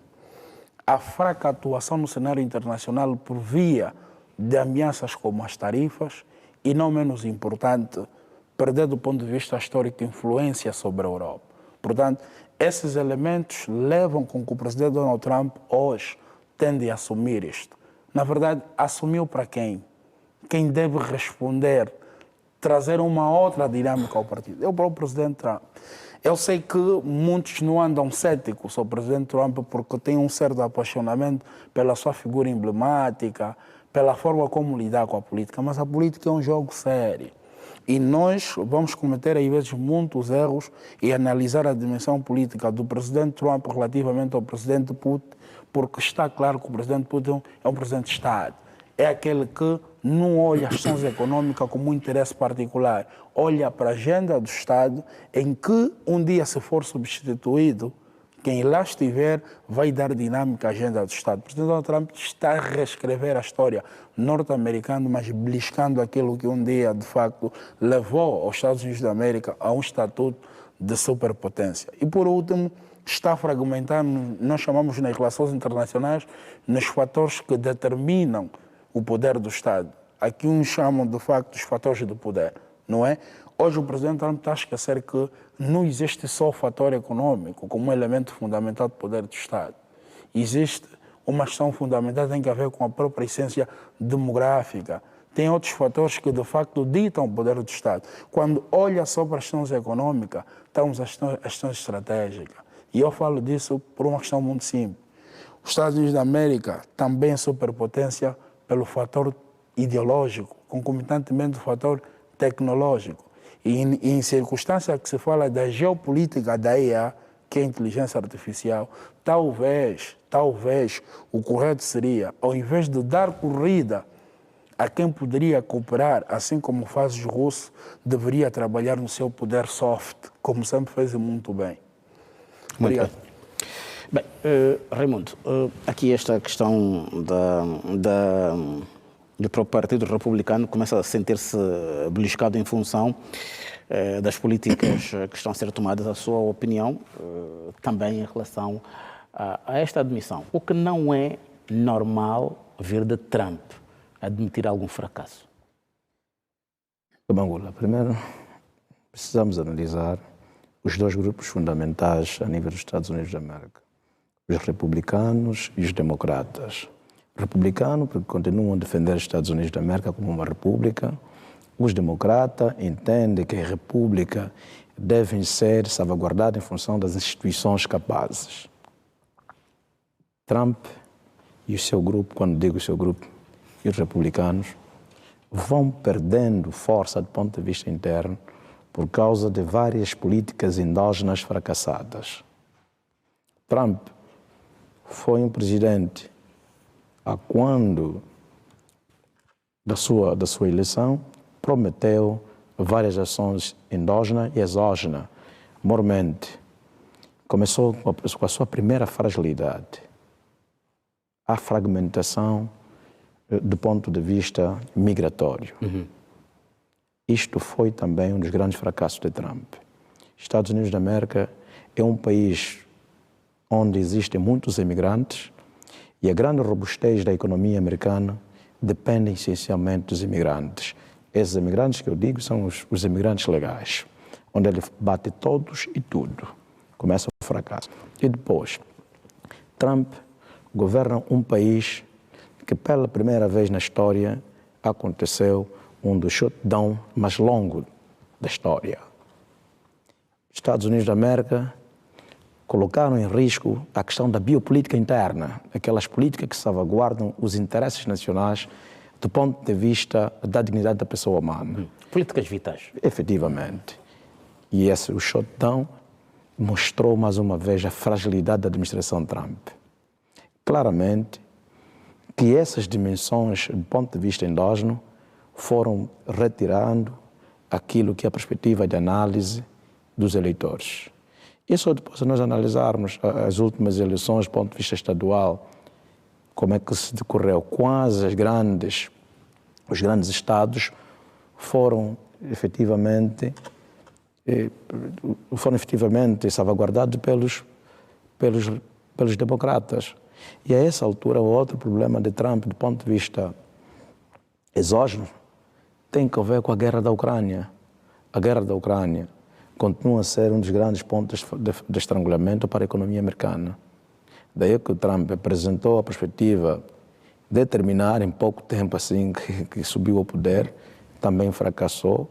a fraca atuação no cenário internacional por via de ameaças como as tarifas e, não menos importante, perder do ponto de vista histórico influência sobre a Europa. Portanto, esses elementos levam com que o presidente Donald Trump hoje tende a assumir isto. Na verdade, assumiu para quem? quem deve responder, trazer uma outra dinâmica ao partido, é o próprio presidente Trump. Eu sei que muitos não andam céticos sobre o presidente Trump porque tem um certo apaixonamento pela sua figura emblemática, pela forma como lidar com a política, mas a política é um jogo sério. E nós vamos cometer, às vezes, muitos erros e analisar a dimensão política do presidente Trump relativamente ao presidente Putin, porque está claro que o presidente Putin é um presidente de Estado. É aquele que não olha as questões econômicas como um interesse particular, olha para a agenda do Estado, em que um dia, se for substituído, quem lá estiver vai dar dinâmica à agenda do Estado. O presidente Donald Trump está a reescrever a história norte-americana, mas beliscando aquilo que um dia, de facto, levou os Estados Unidos da América a um estatuto de superpotência. E, por último, está fragmentando, nós chamamos nas relações internacionais, nos fatores que determinam o poder do Estado. Aqui uns chamam, de facto, os fatores do poder, não é? Hoje o presidente Trump está a esquecer que não existe só o fator econômico como um elemento fundamental do poder do Estado. Existe uma questão fundamental que tem a ver com a própria essência demográfica. Tem outros fatores que, de facto, ditam o poder do Estado. Quando olha só para as questões econômicas, estamos às questões estratégicas. E eu falo disso por uma questão muito simples. Os Estados Unidos da América também é superpotência pelo fator ideológico, concomitantemente do fator tecnológico. E em circunstância que se fala da geopolítica da IA, que é a inteligência artificial, talvez o correto seria, ao invés de dar corrida a quem poderia cooperar, assim como faz os russos, deveria trabalhar no seu poder soft, como sempre fez e muito bem. Obrigado. Bem, Raimundo, aqui esta questão do próprio Partido Republicano começa a sentir-se beliscado em função das políticas que estão a ser tomadas, a sua opinião, também em relação a esta admissão. O que não é normal vir de Trump admitir algum fracasso? Bangula, primeiro precisamos analisar os dois grupos fundamentais a nível dos Estados Unidos da América, os republicanos e os democratas. Republicano, porque continuam a defender os Estados Unidos da América como uma república. Os democratas entendem que a república deve ser salvaguardada em função das instituições capazes. Trump e o seu grupo, quando digo o seu grupo, e os republicanos, vão perdendo força do ponto de vista interno por causa de várias políticas endógenas fracassadas. Trump foi um presidente quando da sua eleição, prometeu várias ações endógenas e exógenas. Mormente, começou com a sua primeira fragilidade, a fragmentação do ponto de vista migratório. Isto foi também um dos grandes fracassos de Trump. Estados Unidos da América é um país onde existem muitos imigrantes, e a grande robustez da economia americana depende essencialmente dos imigrantes. Esses imigrantes que eu digo são os imigrantes legais, onde ele bate todos e tudo. Começa o fracasso. E depois, Trump governa um país que pela primeira vez na história aconteceu um dos shutdowns mais longos da história. Estados Unidos da América colocaram em risco a questão da biopolítica interna, aquelas políticas que salvaguardam os interesses nacionais do ponto de vista da dignidade da pessoa humana. Políticas vitais. Efetivamente. E o shutdown mostrou mais uma vez a fragilidade da administração Trump. Claramente que essas dimensões, do ponto de vista endógeno, foram retirando aquilo que é a perspectiva de análise dos eleitores. E só depois de nós analisarmos as últimas eleições do ponto de vista estadual, como é que se decorreu, quais os grandes estados foram efetivamente salvaguardados pelos democratas. E a essa altura, o outro problema de Trump, do ponto de vista exógeno, tem a ver com a guerra da Ucrânia. A guerra da Ucrânia continua a ser um dos grandes pontos de estrangulamento para a economia americana. Daí que o Trump apresentou a perspectiva determinar em pouco tempo assim que subiu ao poder, também fracassou,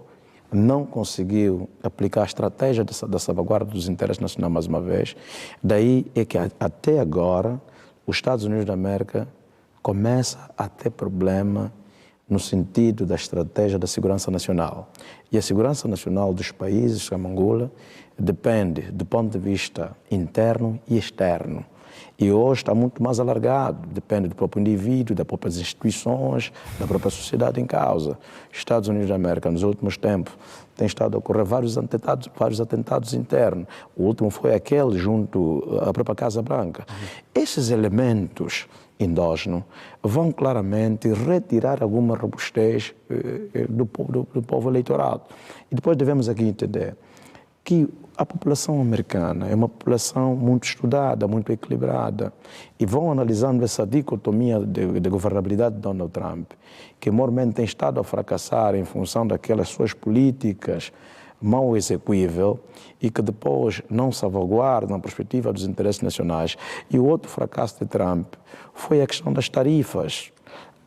não conseguiu aplicar a estratégia da salvaguarda dos interesses nacionais mais uma vez. Daí é que até agora os Estados Unidos da América começa a ter problema no sentido da estratégia da segurança nacional. E a segurança nacional dos países como Angola depende do ponto de vista interno e externo. E hoje está muito mais alargado, depende do próprio indivíduo, das próprias instituições, da própria sociedade em causa. Estados Unidos da América, nos últimos tempos, tem estado a ocorrer vários atentados internos. O último foi aquele junto à própria Casa Branca. Esses elementos endógenos vão claramente retirar alguma robustez do povo eleitorado. E depois devemos aqui entender que a população americana é uma população muito estudada, muito equilibrada, e vão analisando essa dicotomia de governabilidade de Donald Trump, que mormente tem estado a fracassar em função daquelas suas políticas mal execuível e que depois não salvaguardam a perspectiva dos interesses nacionais. E o outro fracasso de Trump foi a questão das tarifas.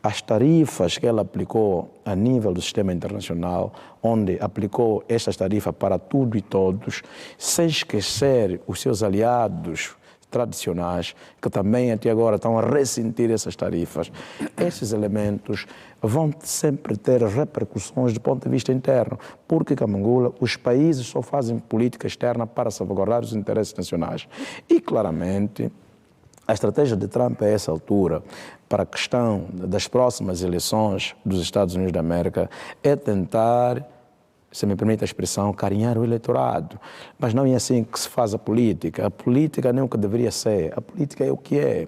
As tarifas que ela aplicou a nível do sistema internacional, onde aplicou estas tarifas para tudo e todos, sem esquecer os seus aliados tradicionais, que também até agora estão a ressentir essas tarifas. Esses elementos vão sempre ter repercussões do ponto de vista interno, porque em Angola os países só fazem política externa para salvaguardar os interesses nacionais. E claramente a estratégia de Trump a essa altura, para a questão das próximas eleições dos Estados Unidos da América, é tentar, se me permite a expressão, carinhar o eleitorado. Mas não é assim que se faz a política. A política não é o que deveria ser. A política é o que é.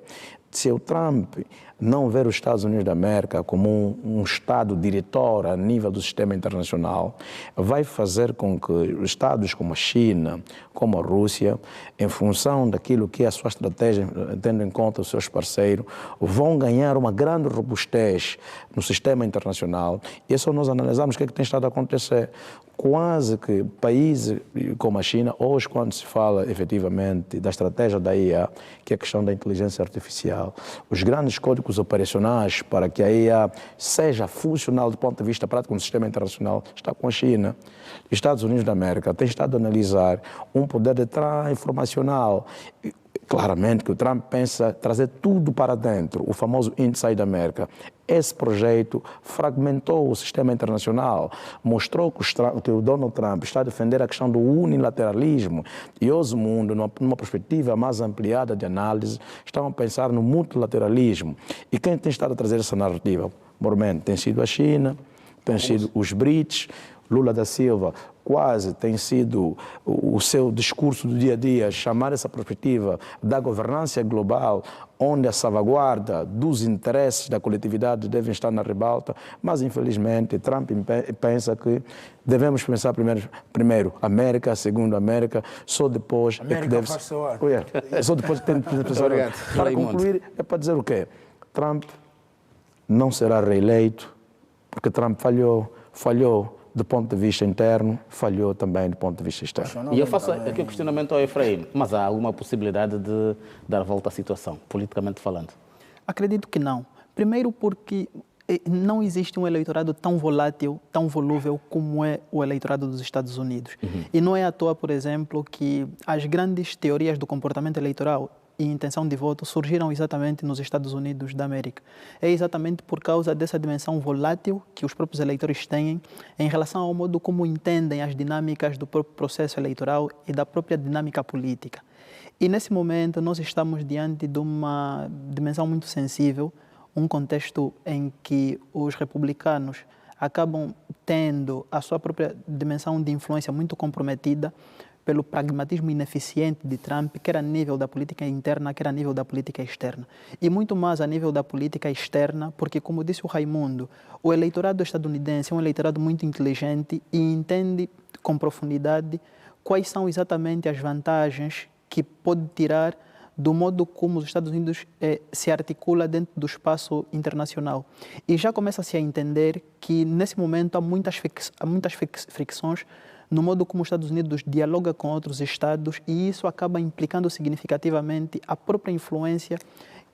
Se o Trump não ver os Estados Unidos da América como um Estado diretor a nível do sistema internacional, vai fazer com que os Estados como a China, como a Rússia, em função daquilo que é a sua estratégia, tendo em conta os seus parceiros, vão ganhar uma grande robustez no sistema internacional. E é só nós analisarmos o que é que tem estado a acontecer. Quase que países como a China, hoje quando se fala efetivamente da estratégia da IA, que é a questão da inteligência artificial, os grandes códigos operacionais para que a IA seja funcional do ponto de vista prático no sistema internacional está com a China. Os Estados Unidos da América têm estado a analisar um poder de informacional. Claramente que o Trump pensa trazer tudo para dentro, o famoso Inside America. Esse projeto fragmentou o sistema internacional, mostrou que o Donald Trump está a defender a questão do unilateralismo e hoje o mundo, numa perspectiva mais ampliada de análise, estão a pensar no multilateralismo. E quem tem estado a trazer essa narrativa? Mormente tem sido a China, tem sido os BRICS, Lula da Silva quase tem sido o seu discurso do dia a dia, chamar essa perspectiva da governança global, onde a salvaguarda dos interesses da coletividade devem estar na ribalta, mas infelizmente Trump pensa que devemos pensar primeiro América, segundo América, só depois América é que deve faz seu ar. Só depois tem que pensar. Para concluir, é para dizer o quê? Trump não será reeleito porque Trump falhou do ponto de vista interno, falhou também do ponto de vista externo. E eu faço aqui o questionamento ao Efraim, mas há alguma possibilidade de dar volta à situação, politicamente falando? Acredito que não. Primeiro porque não existe um eleitorado tão volátil, tão volúvel como é o eleitorado dos Estados Unidos. E não é à toa, por exemplo, que as grandes teorias do comportamento eleitoral e intenção de voto surgiram exatamente nos Estados Unidos da América. É exatamente por causa dessa dimensão volátil que os próprios eleitores têm em relação ao modo como entendem as dinâmicas do próprio processo eleitoral e da própria dinâmica política. E nesse momento nós estamos diante de uma dimensão muito sensível, um contexto em que os republicanos acabam tendo a sua própria dimensão de influência muito comprometida pelo pragmatismo ineficiente de Trump, quer a nível da política interna, quer a nível da política externa. E muito mais a nível da política externa, porque, como disse o Raimundo, o eleitorado estadunidense é um eleitorado muito inteligente e entende com profundidade quais são exatamente as vantagens que pode tirar do modo como os Estados Unidos se articula dentro do espaço internacional. E já começa-se a entender que, nesse momento, há muitas fricções no modo como os Estados Unidos dialoga com outros Estados e isso acaba implicando significativamente a própria influência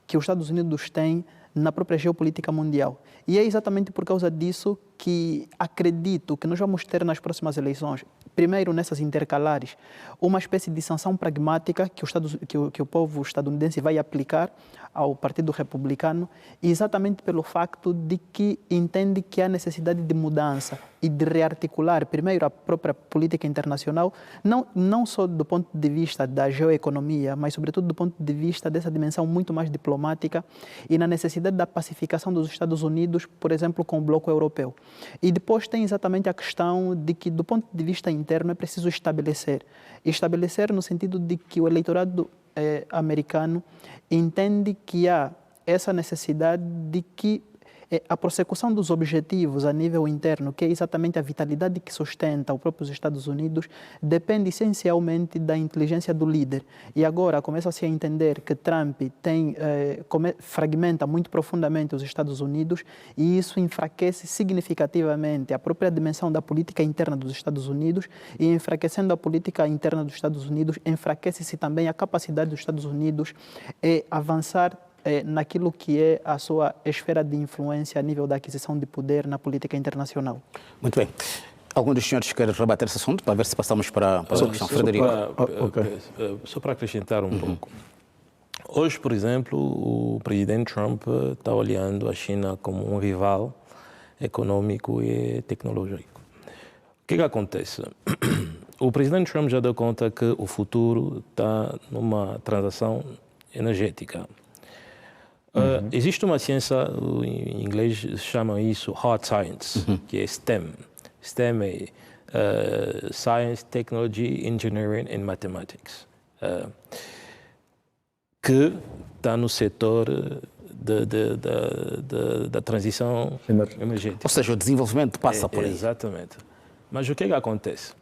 que os Estados Unidos têm na própria geopolítica mundial. E é exatamente por causa disso que acredito que nós vamos ter nas próximas eleições, primeiro nessas intercalares, uma espécie de sanção pragmática que o povo estadunidense vai aplicar ao Partido Republicano, exatamente pelo facto de que entende que há necessidade de mudança e de rearticular, primeiro, a própria política internacional, não só do ponto de vista da geoeconomia, mas, sobretudo, do ponto de vista dessa dimensão muito mais diplomática e na necessidade da pacificação dos Estados Unidos, por exemplo, com o bloco europeu. E depois tem exatamente a questão de que, do ponto de vista interno, é preciso estabelecer no sentido de que o eleitorado americano entende que há essa necessidade de que a prossecução dos objetivos a nível interno, que é exatamente a vitalidade que sustenta os próprios Estados Unidos, depende essencialmente da inteligência do líder. E agora começa-se a entender que Trump fragmenta muito profundamente os Estados Unidos e isso enfraquece significativamente a própria dimensão da política interna dos Estados Unidos e, enfraquecendo a política interna dos Estados Unidos, enfraquece-se também a capacidade dos Estados Unidos de avançar naquilo que é a sua esfera de influência a nível da aquisição de poder na política internacional. Muito bem. Algum dos senhores quer rebater esse assunto para ver se passamos para a sua questão, Frederico? Só para acrescentar um pouco. Hoje, por exemplo, o presidente Trump está olhando a China como um rival econômico e tecnológico. O que acontece? O presidente Trump já deu conta que o futuro está numa transação energética. Existe uma ciência, em inglês chamam isso hard science, que é STEM. STEM é Science, Technology, Engineering and Mathematics, que está no setor da transição energética. Ou seja, o desenvolvimento passa por aí. Exatamente. Mas o que acontece?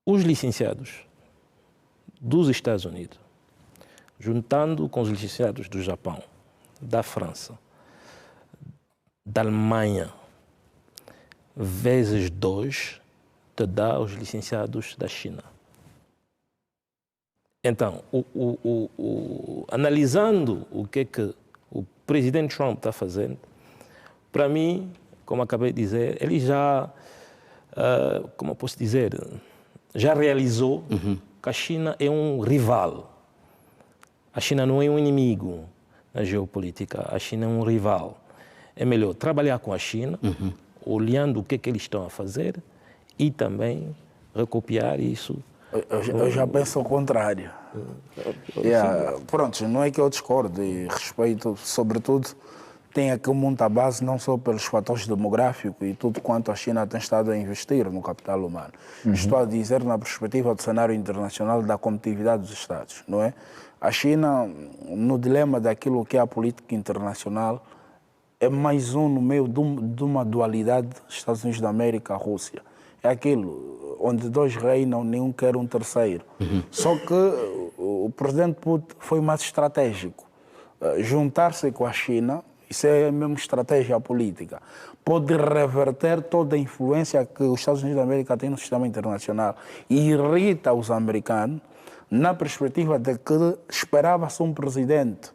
Os licenciados dos Estados Unidos, juntando com os licenciados do Japão, da França, da Alemanha, vezes 2, te dá os licenciados da China. Então, analisando o que o presidente Trump está fazendo, para mim, como acabei de dizer, ele já, como eu posso dizer, já realizou que a China é um rival. A China não é um inimigo na geopolítica, a China é um rival. É melhor trabalhar com a China, olhando o que eles estão a fazer e também recopiar isso. Eu já penso ao contrário. Pronto, não é que eu discordo e respeito, sobretudo, tem aqui muita base não só pelos fatores demográficos e tudo quanto a China tem estado a investir no capital humano. Estou a dizer na perspectiva do cenário internacional da competitividade dos Estados, não é? A China, no dilema daquilo que é a política internacional, é mais um no meio de uma dualidade Estados Unidos da América, Rússia. É aquilo onde dois reinam, nenhum quer um terceiro. Só que o presidente Putin foi mais estratégico. Juntar-se com a China, isso é mesmo estratégia política, pode reverter toda a influência que os Estados Unidos da América têm no sistema internacional e irrita os americanos na perspectiva de que esperava-se um presidente.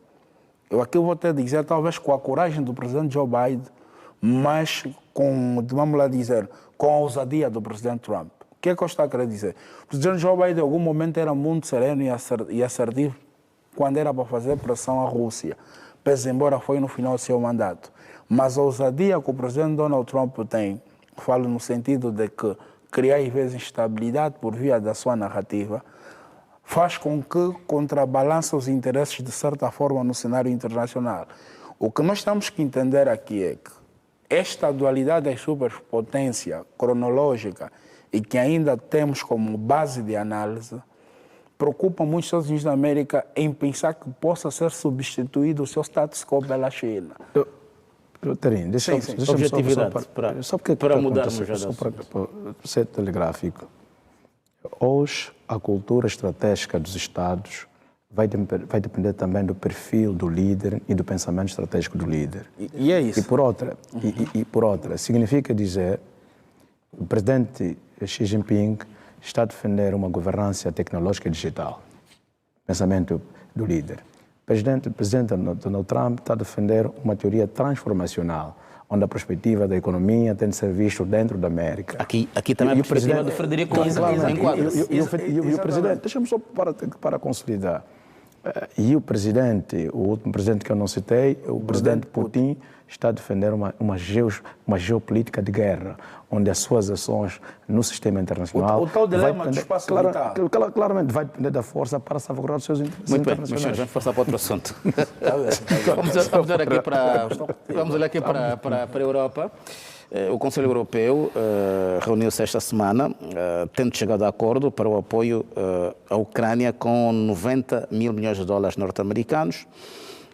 Eu aqui vou até dizer, talvez com a coragem do presidente Joe Biden, mas com, vamos lá dizer, com a ousadia do presidente Trump. O que é que eu estou a querer dizer? O presidente Joe Biden, em algum momento, era muito sereno e assertivo quando era para fazer pressão à Rússia, pese embora foi no final do seu mandato. Mas a ousadia que o presidente Donald Trump tem, falo no sentido de que criar, às vezes, instabilidade por via da sua narrativa, faz com que contrabalance os interesses, de certa forma, no cenário internacional. O que nós temos que entender aqui é que esta dualidade da superpotência cronológica e que ainda temos como base de análise preocupa muito os Estados Unidos da América em pensar que possa ser substituído o seu status quo pela China. Terim, deixa-me só para mudarmos já só para ser telegráfico. Hoje, a cultura estratégica dos Estados vai depender também do perfil do líder e do pensamento estratégico do líder. E é isso. E por outra, significa dizer que o presidente Xi Jinping está a defender uma governança tecnológica e digital. Pensamento do líder. O presidente Donald Trump está a defender uma teoria transformacional, onde a perspectiva da economia tem de ser vista dentro da América. Aqui também a perspectiva do Frederico enquadra-se. E o presidente, deixa-me só para consolidar. E o presidente, o último presidente que eu não citei, o presidente Putin, está a defender uma geopolítica de guerra, onde as suas ações no sistema internacional... O tal dilema do espaço vital. Claramente vai depender da força para salvaguardar os seus interesses Muito bem, internacionais. meus senhores, vamos passar para outro assunto. Vamos olhar aqui para a Europa. O Conselho Europeu reuniu-se esta semana, tendo chegado a acordo para o apoio à Ucrânia com 90 mil milhões de dólares norte-americanos.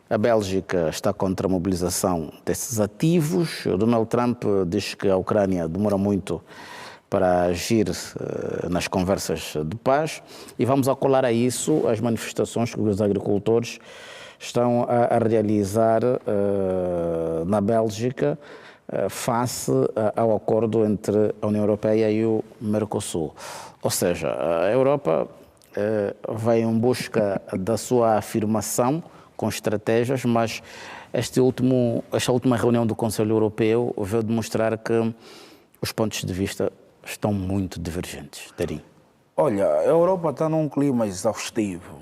A Bélgica está contra a mobilização desses ativos. O Donald Trump diz que a Ucrânia demora muito para agir nas conversas de paz. E vamos acolar a isso as manifestações que os agricultores estão a realizar na Bélgica face ao acordo entre a União Europeia e o Mercosul. Ou seja, a Europa vai em busca da sua afirmação com estratégias, mas esta última reunião do Conselho Europeu veio demonstrar que os pontos de vista estão muito divergentes. Terim. Olha, a Europa está num clima exaustivo.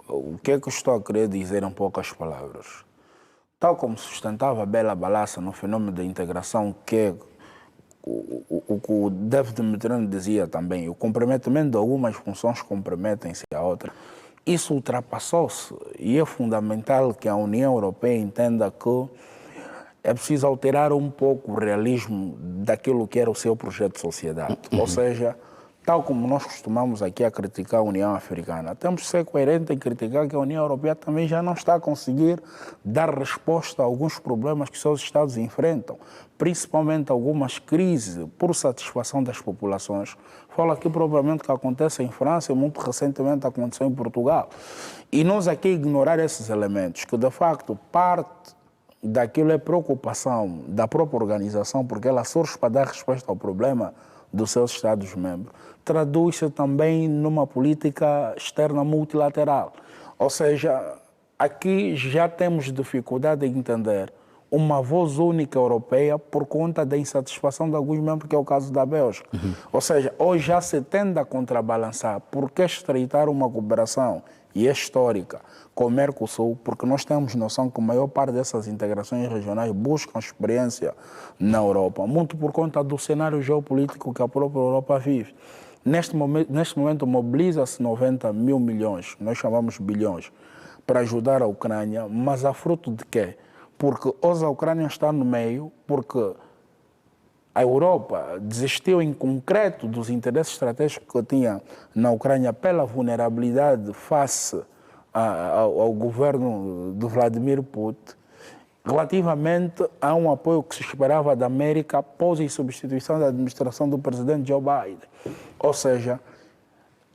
O que é que eu estou a querer dizer em poucas palavras? Tal como sustentava a Bela Balassa no fenômeno da integração, que é o que o David Metrano dizia também, o comprometimento de algumas funções comprometem-se a outras. Isso ultrapassou-se e é fundamental que a União Europeia entenda que é preciso alterar um pouco o realismo daquilo que era o seu projeto de sociedade. Ou seja, tal como nós costumamos aqui a criticar a União Africana, temos de ser coerentes em criticar que a União Europeia também já não está a conseguir dar resposta a alguns problemas que seus Estados enfrentam, principalmente algumas crises por satisfação das populações. Falo aqui provavelmente que acontece em França e muito recentemente aconteceu em Portugal. E nós aqui ignorar esses elementos, que de facto parte daquilo é preocupação da própria organização, porque ela surge para dar resposta ao problema dos seus Estados-membros, traduz-se também numa política externa multilateral. Ou seja, aqui já temos dificuldade em entender uma voz única europeia por conta da insatisfação de alguns membros, que é o caso da Bélgica. Ou seja, hoje já se tende a contrabalançar porque estreitar uma cooperação, e é histórica, com o Mercosul, porque nós temos noção que a maior parte dessas integrações regionais buscam experiência na Europa, muito por conta do cenário geopolítico que a própria Europa vive. Neste momento mobiliza-se 90 mil milhões, nós chamamos bilhões, para ajudar a Ucrânia, mas a fruto de quê? Porque hoje a Ucrânia está no meio, porque a Europa desistiu em concreto dos interesses estratégicos que tinha na Ucrânia pela vulnerabilidade face ao governo de Vladimir Putin, relativamente a um apoio que se esperava da América após a substituição da administração do presidente Joe Biden. Ou seja,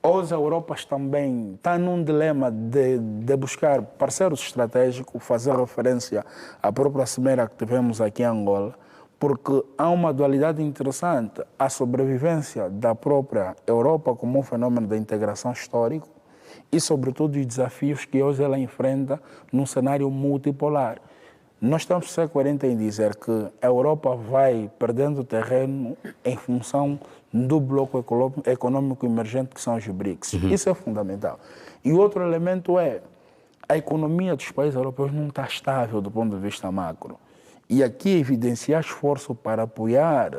hoje a Europa também está num dilema de buscar parceiros estratégicos, fazer referência à própria cimeira que tivemos aqui em Angola, porque há uma dualidade interessante, a sobrevivência da própria Europa como um fenômeno de integração histórico e, sobretudo, os desafios que hoje ela enfrenta num cenário multipolar. Nós temos que ser coerentes em dizer que a Europa vai perdendo terreno em função do bloco econômico emergente que são os BRICS. Isso é fundamental. E outro elemento é a economia dos países europeus não está estável do ponto de vista macro. E aqui evidenciar esforço para apoiar,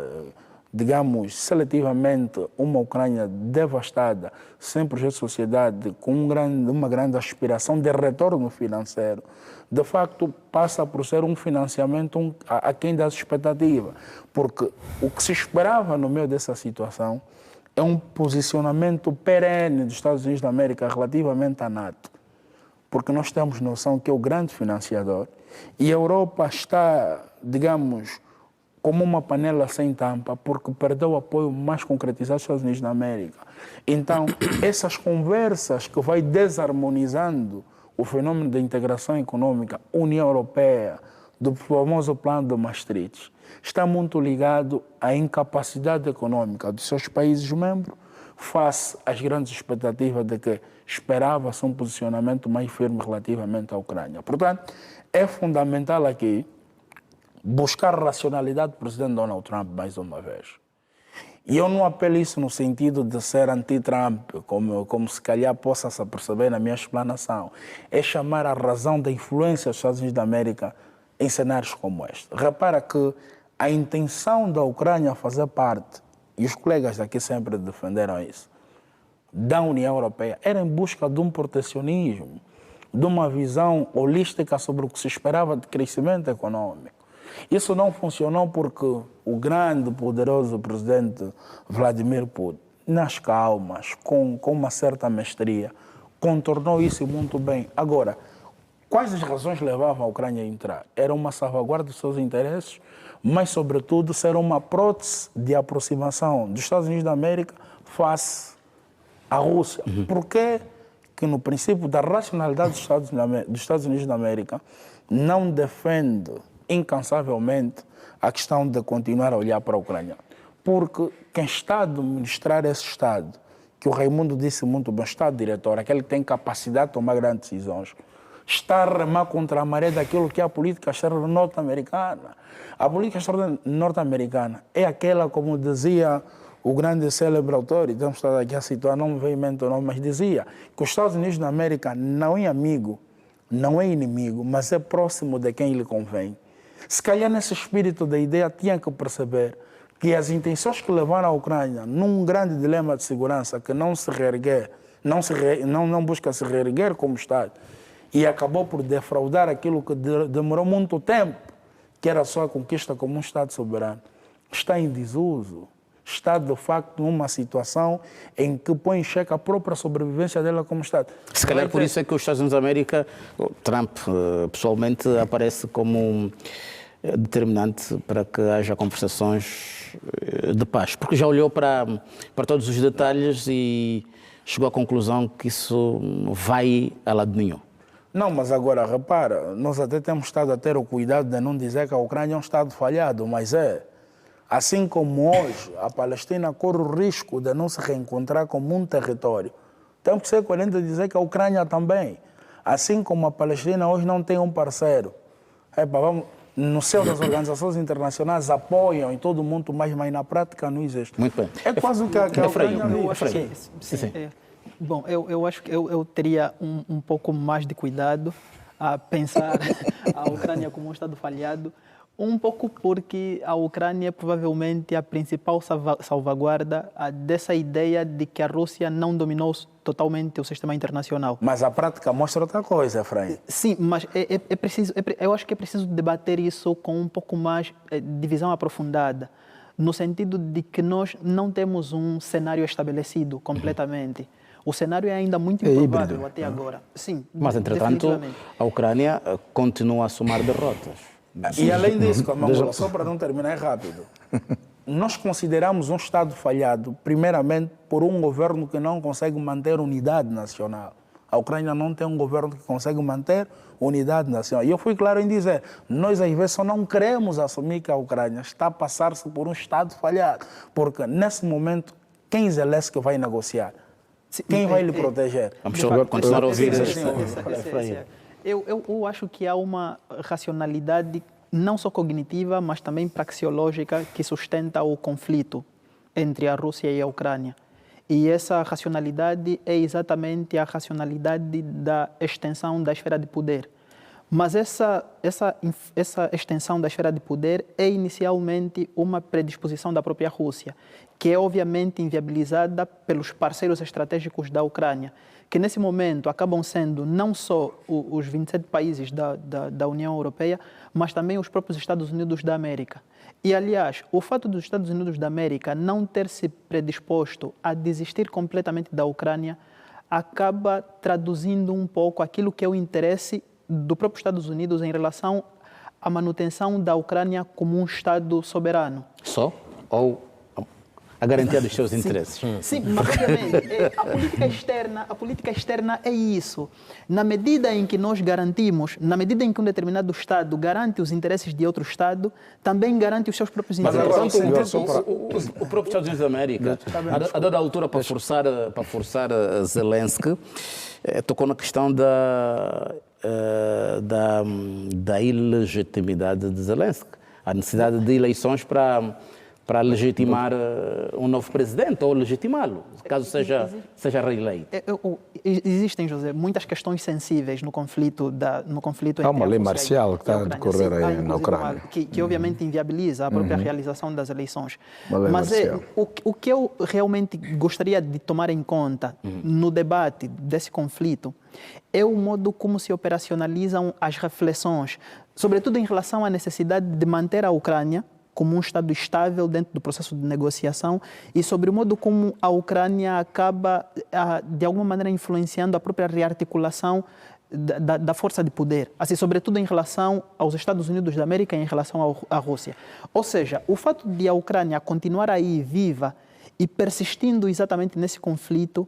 digamos, seletivamente uma Ucrânia devastada, sem projeto de sociedade, com uma grande aspiração de retorno financeiro, de facto passa por ser um financiamento aquém das expectativas. Porque o que se esperava no meio dessa situação é um posicionamento perene dos Estados Unidos da América relativamente à NATO. Porque nós temos noção que é o grande financiador e a Europa está, digamos, como uma panela sem tampa, porque perdeu o apoio mais concretizado dos Estados Unidos da América. Então, essas conversas que vai desarmonizando o fenômeno da integração econômica, União Europeia, do famoso plano de Maastricht, está muito ligado à incapacidade econômica dos seus países membros, face às grandes expectativas de que esperava-se um posicionamento mais firme relativamente à Ucrânia. Portanto, é fundamental aqui buscar racionalidade do presidente Donald Trump mais uma vez. E eu não apelo isso no sentido de ser anti-Trump, como se calhar possa se perceber na minha explanação. É chamar a razão da influência dos Estados Unidos da América em cenários como este. Repara que a intenção da Ucrânia fazer parte, e os colegas daqui sempre defenderam isso, da União Europeia, era em busca de um protecionismo, de uma visão holística sobre o que se esperava de crescimento econômico. Isso não funcionou porque o grande, poderoso presidente Vladimir Putin, nas calmas, com uma certa mestria, contornou isso muito bem. Agora, quais as razões levavam a Ucrânia a entrar? Era uma salvaguarda dos seus interesses, mas, sobretudo, ser uma prótese de aproximação dos Estados Unidos da América face à Rússia. Por que que, no princípio da racionalidade dos Estados Unidos da América, não defende incansavelmente a questão de continuar a olhar para a Ucrânia? Porque quem está a administrar esse Estado, que o Raimundo disse muito bem, Estado diretor, aquele que tem capacidade de tomar grandes decisões, está a remar contra a maré daquilo que é a política externa norte-americana. A política externa norte-americana é aquela, como dizia o grande célebre autor, e estamos aqui a situar, não me vem em mente o nome, mas dizia que os Estados Unidos da América não é amigo, não é inimigo, mas é próximo de quem lhe convém. Se calhar nesse espírito da ideia tinha que perceber que as intenções que levaram a Ucrânia num grande dilema de segurança que não se reerguer, não busca se reerguer como Estado, e acabou por defraudar aquilo que demorou muito tempo, que era só a conquista como um Estado soberano, está em desuso. Está, de facto, numa situação em que põe em xeque a própria sobrevivência dela como Estado. Se calhar por isso é que os Estados Unidos da América, Trump pessoalmente, aparece como determinante para que haja conversações de paz. Porque já olhou para todos os detalhes e chegou à conclusão que isso vai a lado nenhum. Não, mas agora, repara, nós até temos estado a ter o cuidado de não dizer que a Ucrânia é um Estado falhado, mas é. Assim como hoje a Palestina corre o risco de não se reencontrar como um território, temos que ser coerentes de dizer que a Ucrânia também. Assim como a Palestina hoje não tem um parceiro. No céu das organizações internacionais apoiam em todo mundo, mas na prática não existe. Muito bem. É quase o que a Ucrânia vive. Sim. Bom, eu acho que eu teria um pouco mais de cuidado a pensar a Ucrânia como um Estado falhado, um pouco porque a Ucrânia é provavelmente a principal salvaguarda dessa ideia de que a Rússia não dominou totalmente o sistema internacional. Mas a prática mostra outra coisa, Efraim. Sim, mas eu acho que é preciso debater isso com um pouco mais de visão aprofundada, no sentido de que nós não temos um cenário estabelecido completamente. O cenário é ainda muito improvável até agora. Sim, mas, entretanto, a Ucrânia continua a somar derrotas. E além disso, só para não terminar rápido, nós consideramos um Estado falhado, primeiramente, por um governo que não consegue manter unidade nacional. A Ucrânia não tem um governo que consegue manter unidade nacional. E eu fui claro em dizer, nós às vezes só não queremos assumir que a Ucrânia está a passar-se por um Estado falhado, porque nesse momento, quem Zelensky vai negociar? Quem vai lhe proteger? Vamos continuar a ouvir isso. Eu acho que há uma racionalidade não só cognitiva, mas também praxeológica que sustenta o conflito entre a Rússia e a Ucrânia. E essa racionalidade é exatamente a racionalidade da extensão da esfera de poder. Mas essa extensão da esfera de poder é inicialmente uma predisposição da própria Rússia, que é obviamente inviabilizada pelos parceiros estratégicos da Ucrânia, que nesse momento acabam sendo não só os 27 países da União Europeia, mas também os próprios Estados Unidos da América. E, aliás, o fato dos Estados Unidos da América não ter se predisposto a desistir completamente da Ucrânia acaba traduzindo um pouco aquilo que é o interesse do próprio Estados Unidos em relação à manutenção da Ucrânia como um Estado soberano. Só? Ou a garantia dos seus interesses. Sim, mas obviamente a política externa é isso. Na medida em que nós garantimos, na medida em que um determinado Estado garante os interesses de outro Estado, também garante os seus próprios Mas interesses. agora, o próprio Estados Unidos da América, a dada altura para forçar Zelensky, tocou na questão da ilegitimidade de Zelensky, a necessidade de eleições para legitimar um novo presidente ou legitimá-lo, caso seja reeleito. Existem, José, muitas questões sensíveis no conflito Há uma lei marcial que está a decorrer aí na Ucrânia. Que obviamente inviabiliza a própria realização das eleições. Uma lei Mas marcial. o que eu realmente gostaria de tomar em conta no debate desse conflito é o modo como se operacionalizam as reflexões, sobretudo em relação à necessidade de manter a Ucrânia como um Estado estável dentro do processo de negociação e sobre o modo como a Ucrânia acaba, de alguma maneira, influenciando a própria rearticulação da força de poder, assim, sobretudo em relação aos Estados Unidos da América e em relação à Rússia. Ou seja, o fato de a Ucrânia continuar aí viva e persistindo exatamente nesse conflito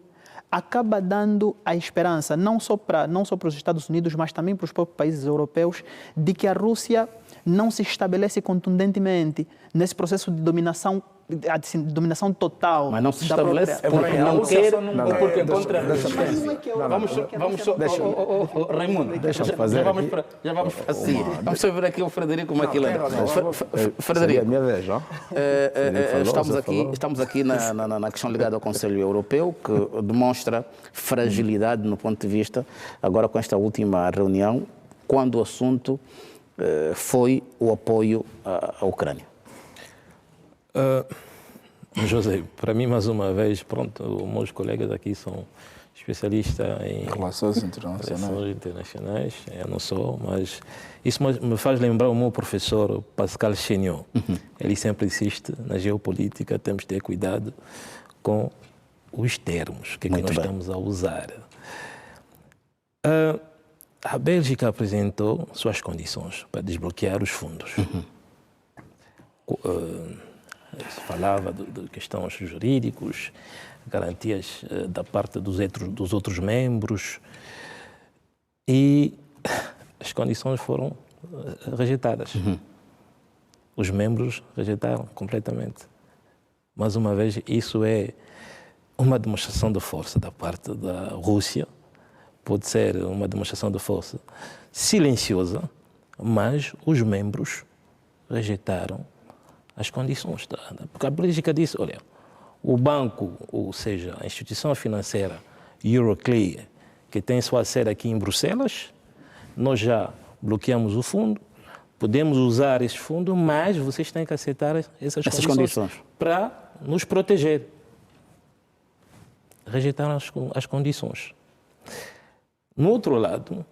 acaba dando a esperança, não só para os Estados Unidos, mas também para os próprios países europeus, de que a Rússia não se estabelece contundentemente nesse processo de dominação total. Mas não se estabelece porque não quer ou porque encontra resistência. Vamos, Raimundo, Deixa-me fazer já vamos assim. Vamos só ver aqui o Frederico Maquilena. Frederico, minha vez, não? estamos aqui na questão ligada ao Conselho Europeu, que demonstra fragilidade no ponto de vista, agora com esta última reunião, quando o assunto foi o apoio à Ucrânia. José, para mim, mais uma vez, pronto, os meus colegas aqui são especialistas em Relações internacionais. relações internacionais, eu não sou, mas isso me faz lembrar o meu professor Pascal Chénion. Ele sempre insiste na geopolítica, temos de ter cuidado com os termos que nós estamos a usar. A Bélgica apresentou suas condições para desbloquear os fundos. Se falava de questões jurídicas, garantias da parte dos outros membros e as condições foram rejeitadas. Os membros rejeitaram completamente. Mais uma vez, isso é uma demonstração de força da parte da Rússia. Pode ser uma demonstração de força silenciosa, mas os membros rejeitaram as condições. Porque a Bélgica disse, olha, o banco, ou seja, a instituição financeira Euroclear, que tem sua sede aqui em Bruxelas, nós já bloqueamos o fundo, podemos usar esse fundo, mas vocês têm que aceitar essas condições para nos proteger. Rejeitaram as condições. No outro lado,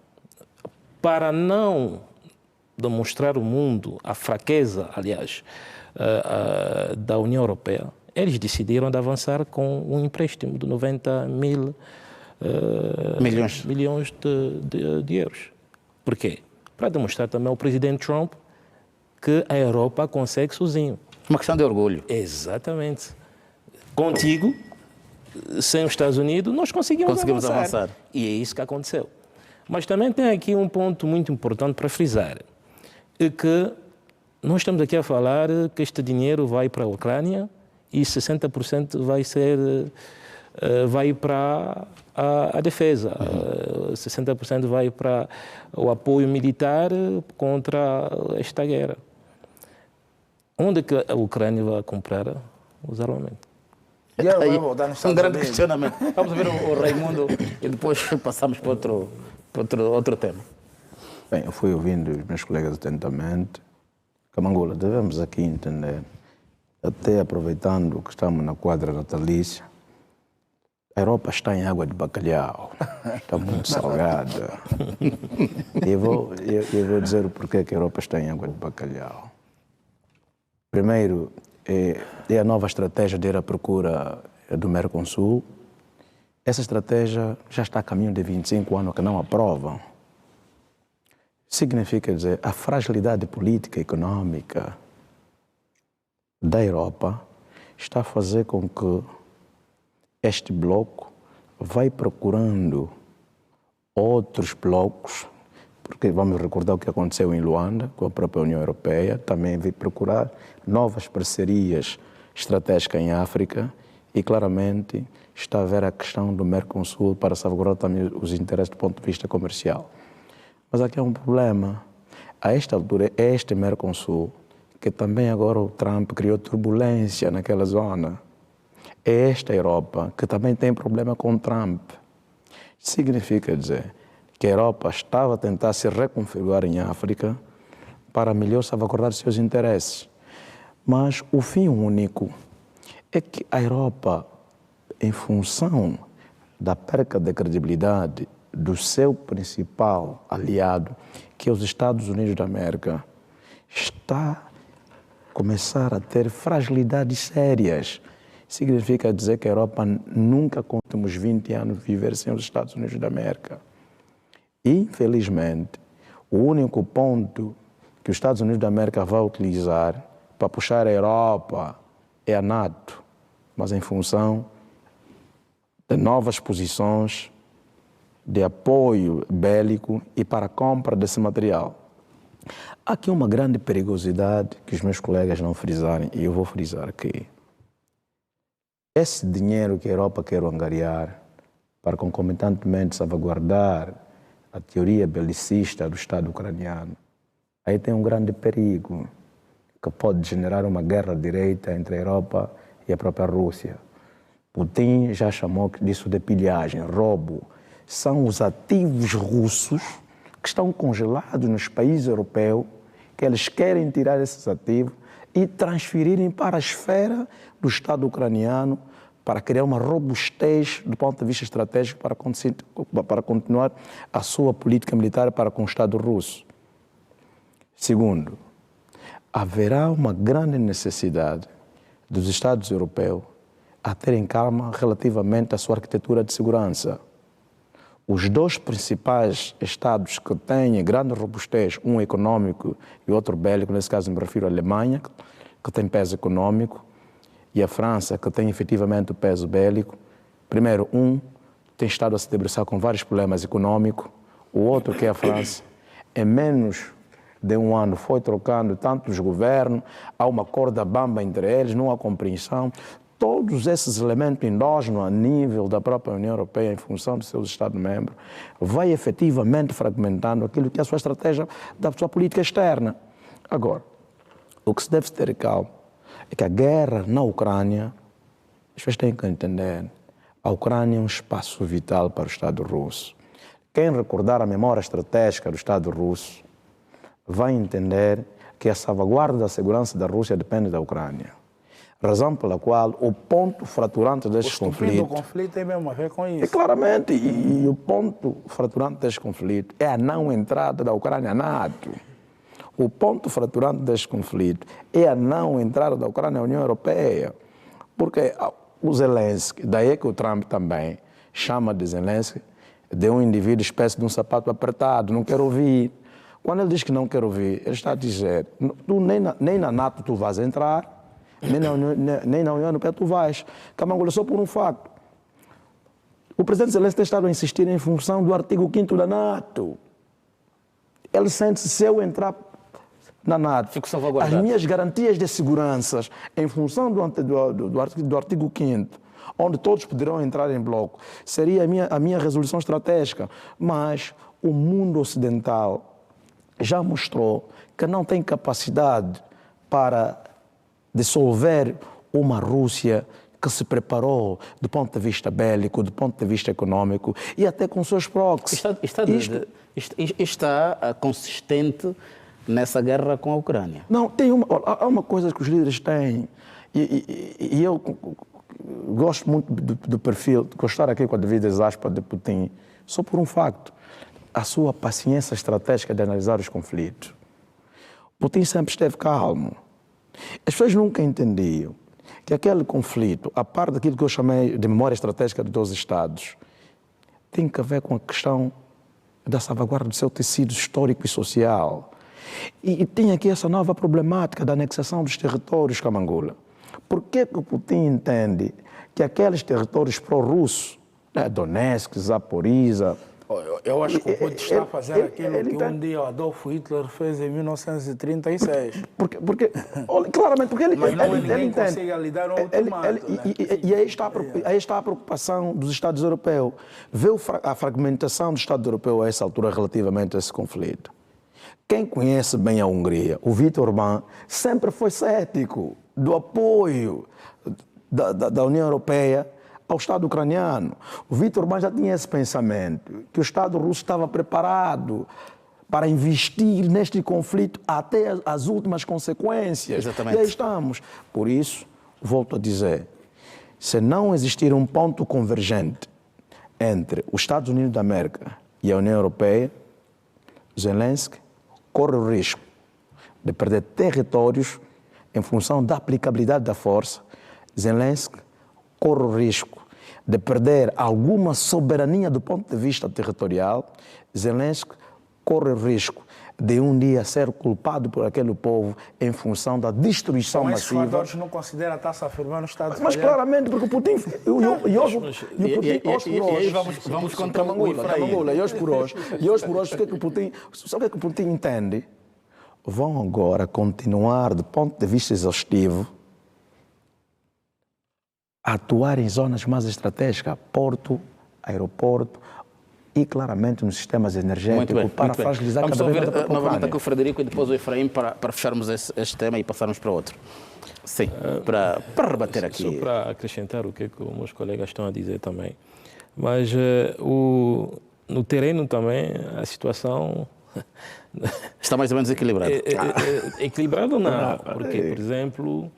para não demonstrar ao mundo a fraqueza, aliás, da União Europeia, eles decidiram de avançar com um empréstimo de 90 milhões de euros. Por quê? Para demonstrar também ao presidente Trump que a Europa consegue sozinho. Uma questão de orgulho. Exatamente. Contigo, sem os Estados Unidos, nós conseguimos avançar. E é isso que aconteceu. Mas também tem aqui um ponto muito importante para frisar, é que nós estamos aqui a falar que este dinheiro vai para a Ucrânia e 60% vai para a defesa, 60% vai para o apoio militar contra esta guerra. Onde é que a Ucrânia vai comprar os armamentos? Um grande questionamento. Vamos ver o Raimundo e depois passamos para outro tema. Bem, eu fui ouvindo os meus colegas atentamente. Camangola, devemos aqui entender, até aproveitando que estamos na quadra natalícia, a Europa está em água de bacalhau, está muito salgada. Eu vou dizer o porquê que a Europa está em água de bacalhau. Primeiro, é a nova estratégia de ir à procura do Mercosul. Essa estratégia já está a caminho de 25 anos que não aprovam. Significa dizer, a fragilidade política e econômica da Europa está a fazer com que este bloco vai procurando outros blocos, porque vamos recordar o que aconteceu em Luanda com a própria União Europeia, também veio procurar novas parcerias estratégicas em África e claramente está a ver a questão do Mercosul para salvaguardar também os interesses do ponto de vista comercial. Mas aqui há um problema. A esta altura, é este Mercosul que também agora o Trump criou turbulência naquela zona. É esta Europa que também tem problema com o Trump. Significa dizer que a Europa estava a tentar se reconfigurar em África para melhor salvaguardar seus interesses. Mas o fim único é que a Europa, em função da perca de credibilidade do seu principal aliado, que é os Estados Unidos da América, está a começar a ter fragilidades sérias. Significa dizer que a Europa nunca, com os últimos 20 anos, viver sem os Estados Unidos da América. Infelizmente, o único ponto que os Estados Unidos da América vai utilizar para puxar a Europa é a NATO, mas em função de novas posições de apoio bélico e para a compra desse material. Há aqui uma grande perigosidade que os meus colegas não frisarem, e eu vou frisar aqui. Esse dinheiro que a Europa quer angariar para concomitantemente salvaguardar a teoria belicista do Estado ucraniano, aí tem um grande perigo que pode generar uma guerra direita entre a Europa e a própria Rússia. Putin já chamou disso de pilhagem, roubo. São os ativos russos que estão congelados nos países europeus, que eles querem tirar esses ativos e transferirem para a esfera do Estado ucraniano para criar uma robustez do ponto de vista estratégico para continuar a sua política militar para com o Estado russo. Segundo, haverá uma grande necessidade dos Estados europeus a terem calma relativamente à sua arquitetura de segurança. Os dois principais Estados que têm grande robustez, um econômico e outro bélico, nesse caso me refiro à Alemanha, que tem peso econômico, e a França, que tem efetivamente o peso bélico. Primeiro, um tem estado a se debruçar com vários problemas econômicos, o outro, que é a França, em menos de um ano foi trocando tantos governos, há uma corda bamba entre eles, não há compreensão. Todos esses elementos endógenos a nível da própria União Europeia, em função dos seus Estados-membros, vai efetivamente fragmentando aquilo que é a sua estratégia da sua política externa. Agora, o que se deve ter calma é que a guerra na Ucrânia, as pessoas têm que entender, a Ucrânia é um espaço vital para o Estado russo. Quem recordar a memória estratégica do Estado russo vai entender que a salvaguarda da segurança da Rússia depende da Ucrânia. Razão pela qual o ponto fraturante deste conflito... O conflito tem mesmo a ver com isso. E claramente, e o ponto fraturante deste conflito é a não entrada da Ucrânia na NATO. O ponto fraturante deste conflito é a não entrada da Ucrânia na União Europeia. Porque o Zelensky, daí que o Trump também chama de Zelensky de um indivíduo espécie de um sapato apertado, não quer ouvir. Quando ele diz que não quer ouvir, ele está a dizer, tu nem na NATO tu vais entrar, nem na União Europeia tu vais. Camangola, só por um facto. O presidente Zelensky tem estado a insistir em função do artigo 5º da NATO. Ele sente-se, se eu entrar na NATO, as minhas garantias de segurança, em função do artigo 5º, onde todos poderão entrar em bloco, seria a minha resolução estratégica. Mas o mundo ocidental já mostrou que não tem capacidade para dissolver uma Rússia que se preparou do ponto de vista bélico, do ponto de vista econômico e até com seus proxies. Está consistente nessa guerra com a Ucrânia? Não, há uma coisa que os líderes têm e eu gosto muito do perfil, de gostar aqui com a devida aspas de Putin, só por um facto, a sua paciência estratégica de analisar os conflitos. Putin sempre esteve calmo. As pessoas nunca entendiam que aquele conflito, a parte daquilo que eu chamei de memória estratégica de 12 Estados, tem que ver com a questão da salvaguarda do seu tecido histórico e social. E tem aqui essa nova problemática da anexação dos territórios, Camangola. Por que que o Putin entende que aqueles territórios pró-russos, né, Donetsk, Zaporizhia, Eu acho que o Putin está a fazer aquilo que um dia o Adolf Hitler fez em 1936. porque olha, claramente, porque ele, Mas não ele ninguém entende. consegue lidar ao ultimato, né? E aí está a preocupação dos Estados europeus. Vê a fragmentação do Estado europeu a essa altura relativamente a esse conflito. Quem conhece bem a Hungria, o Viktor Orbán, sempre foi cético do apoio da União Europeia ao Estado ucraniano. O Viktor Orbán já tinha esse pensamento, que o Estado russo estava preparado para investir neste conflito até as últimas consequências. Exatamente. E aí estamos. Por isso, volto a dizer, se não existir um ponto convergente entre os Estados Unidos da América e a União Europeia, Zelensky corre o risco de perder territórios em função da aplicabilidade da força. Zelensky corre o risco de perder alguma soberania do ponto de vista territorial. Zelensky corre o risco de um dia ser culpado por aquele povo em função da destruição Então, esses massiva. fatores não consideram estar-se a afirmar no Estado Mas claramente, porque o Putin... E aí vamos contra o Efraim. E hoje por hoje, o que é que o Putin... Sabe o que é que o Putin entende? Vão agora continuar, do ponto de vista exaustivo, a atuar em zonas mais estratégicas, porto, aeroporto e claramente nos sistemas energéticos para fragilizar Vamos cada vez ouvir mais a própria novamente Ucrânia. aqui o Frederico e depois o Efraim para fecharmos este tema e passarmos para outro. Sim, para rebater aqui. Só para acrescentar o que os meus colegas estão a dizer também. Mas no terreno também a situação... Está mais ou menos equilibrado. Equilibrado não, porque, por exemplo,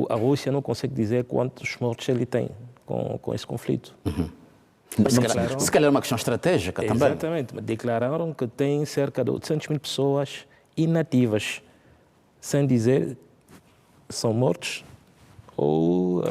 a Rússia não consegue dizer quantos mortos ele tem com esse conflito. Mas se calhar é uma questão estratégica também. Exatamente. Declararam que tem cerca de 800 mil pessoas inativas, sem dizer que são mortos ou...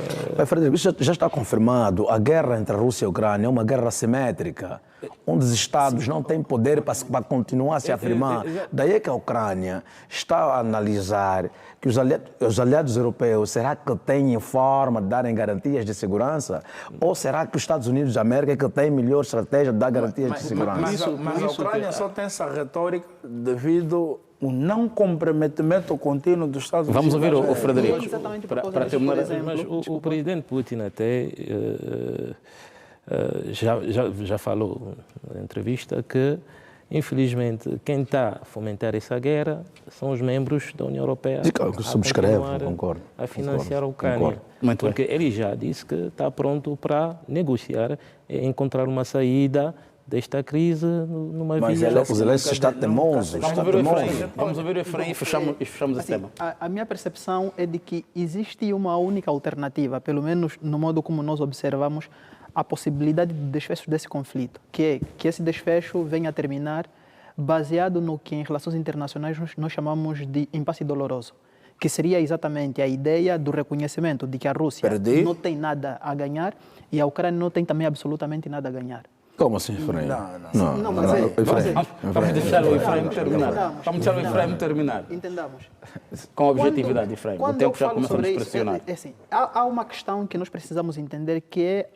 Frederico, isso já está confirmado. A guerra entre a Rússia e a Ucrânia é uma guerra assimétrica, onde os Estados não têm poder para continuar a se afirmar. Daí é que a Ucrânia está a analisar que os aliados europeus, será que têm forma de darem garantias de segurança? Ou será que os Estados Unidos da América é que têm melhor estratégia de dar garantias de segurança? Mas a Ucrânia só tem essa retórica devido ao não comprometimento contínuo dos Estados Unidos. Vamos ouvir o Frederico Exatamente por causa para disso, terminar. por exemplo. Mas o presidente Putin até já falou na entrevista que, infelizmente, quem está a fomentar essa guerra são os membros da União Europeia a financiar a Ucrânia. Porque ele já disse que está pronto para negociar e encontrar uma saída desta crise numa via... Mas o Zelensky está teimoso. Vamos ouvir o Efraim e fechamos esse Assim, tema. a minha percepção é de que existe uma única alternativa, pelo menos no modo como nós observamos a possibilidade de desfecho desse conflito, que é que esse desfecho venha a terminar baseado no que em relações internacionais nós chamamos de impasse doloroso, que seria exatamente a ideia do reconhecimento de que a Rússia não tem nada a ganhar e a Ucrânia não tem também absolutamente nada a ganhar. Como assim, Efraim? Vamos deixar o Efraim terminar. Vamos deixar o Efraim terminar. Entendamos. Com objetividade, Efraim. O tempo já começa a nos pressionar. Assim, há uma questão que nós precisamos entender, que é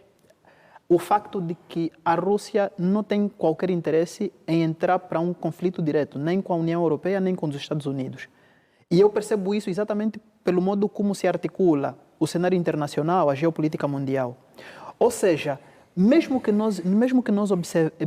o facto de que a Rússia não tem qualquer interesse em entrar para um conflito direto, nem com a União Europeia, nem com os Estados Unidos. E eu percebo isso exatamente pelo modo como se articula o cenário internacional, a geopolítica mundial. Ou seja, mesmo que nós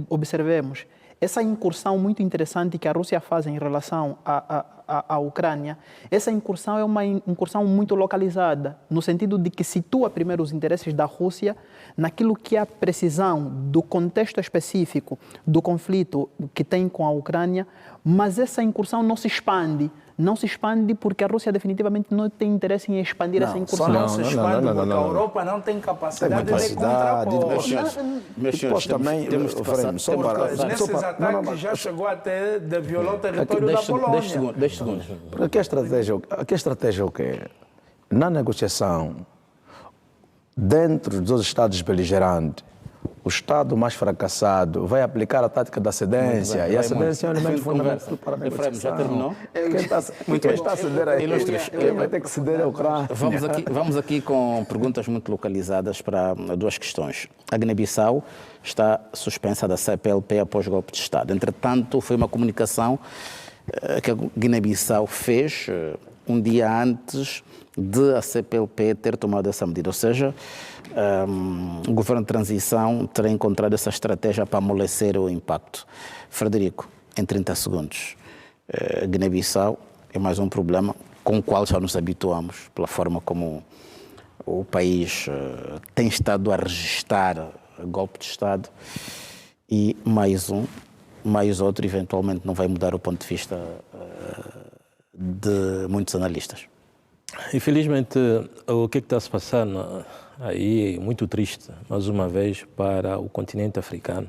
observemos essa incursão muito interessante que a Rússia faz em relação à Ucrânia, essa incursão é uma incursão muito localizada, no sentido de que situa primeiro os interesses da Rússia naquilo que é a precisão do contexto específico do conflito que tem com a Ucrânia, mas essa incursão não se expande. Não se expande porque a Rússia definitivamente não tem interesse em expandir essa incursão. Só não se expande porque a Europa não tem capacidade de contrapor. Meus senhores, também temos de passar. Nesses ataques já chegou até de violar o território da Polônia. 10 segundos. Aqui a estratégia é o quê? Na negociação, dentro dos Estados beligerantes, o Estado mais fracassado vai aplicar a tática da cedência, e a cedência é um elemento fundamental para a negociação. Já terminou? Quem está a ceder aí? Quem vai ter que ceder é o Ucrânia? Vamos aqui com perguntas muito localizadas para duas questões. A Guiné-Bissau está suspensa da CPLP após o golpe de Estado. Entretanto, foi uma comunicação que a Guiné-Bissau fez um dia antes de a CPLP ter tomado essa medida. Ou seja, o governo de transição terá encontrado essa estratégia para amolecer o impacto. Frederico, em 30 segundos, Guiné-Bissau é mais um problema com o qual já nos habituamos, pela forma como o país tem estado a registrar golpe de Estado, e mais outro, eventualmente não vai mudar o ponto de vista de muitos analistas. Infelizmente, o que está se passando aí é muito triste, mais uma vez, para o continente africano.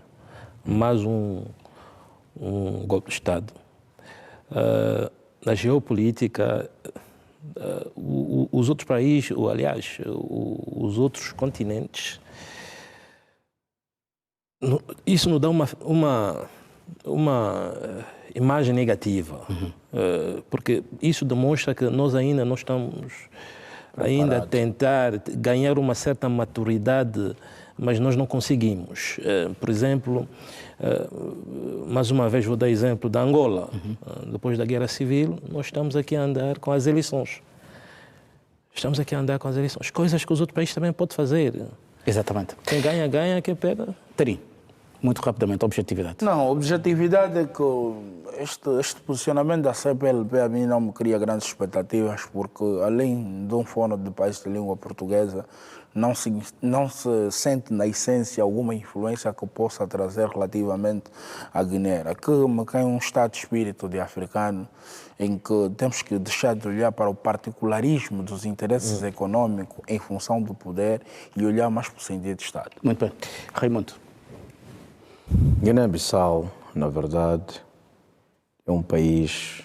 Mais um golpe de Estado. Na geopolítica, os outros países, ou aliás, os outros continentes, isso nos dá uma imagem negativa, porque isso demonstra que nós ainda não estamos ainda a tentar ganhar uma certa maturidade, mas nós não conseguimos. Por exemplo, mais uma vez vou dar exemplo da Angola. Depois da Guerra Civil, nós estamos aqui a andar com as eleições. Estamos aqui a andar com as eleições, coisas que os outros países também podem fazer. Exatamente. Quem ganha, ganha, quem perde... Terim, muito rapidamente, objetividade. Não, a objetividade é que este posicionamento da CPLP a mim não me cria grandes expectativas, porque além de um fórum de país de língua portuguesa, não se sente na essência alguma influência que possa trazer relativamente à Guiné. Aqui me cai um estado de espírito de africano em que temos que deixar de olhar para o particularismo dos interesses econômicos em função do poder e olhar mais para o sentido de Estado. Muito bem. Raimundo. Guiné-Bissau, na verdade, é um país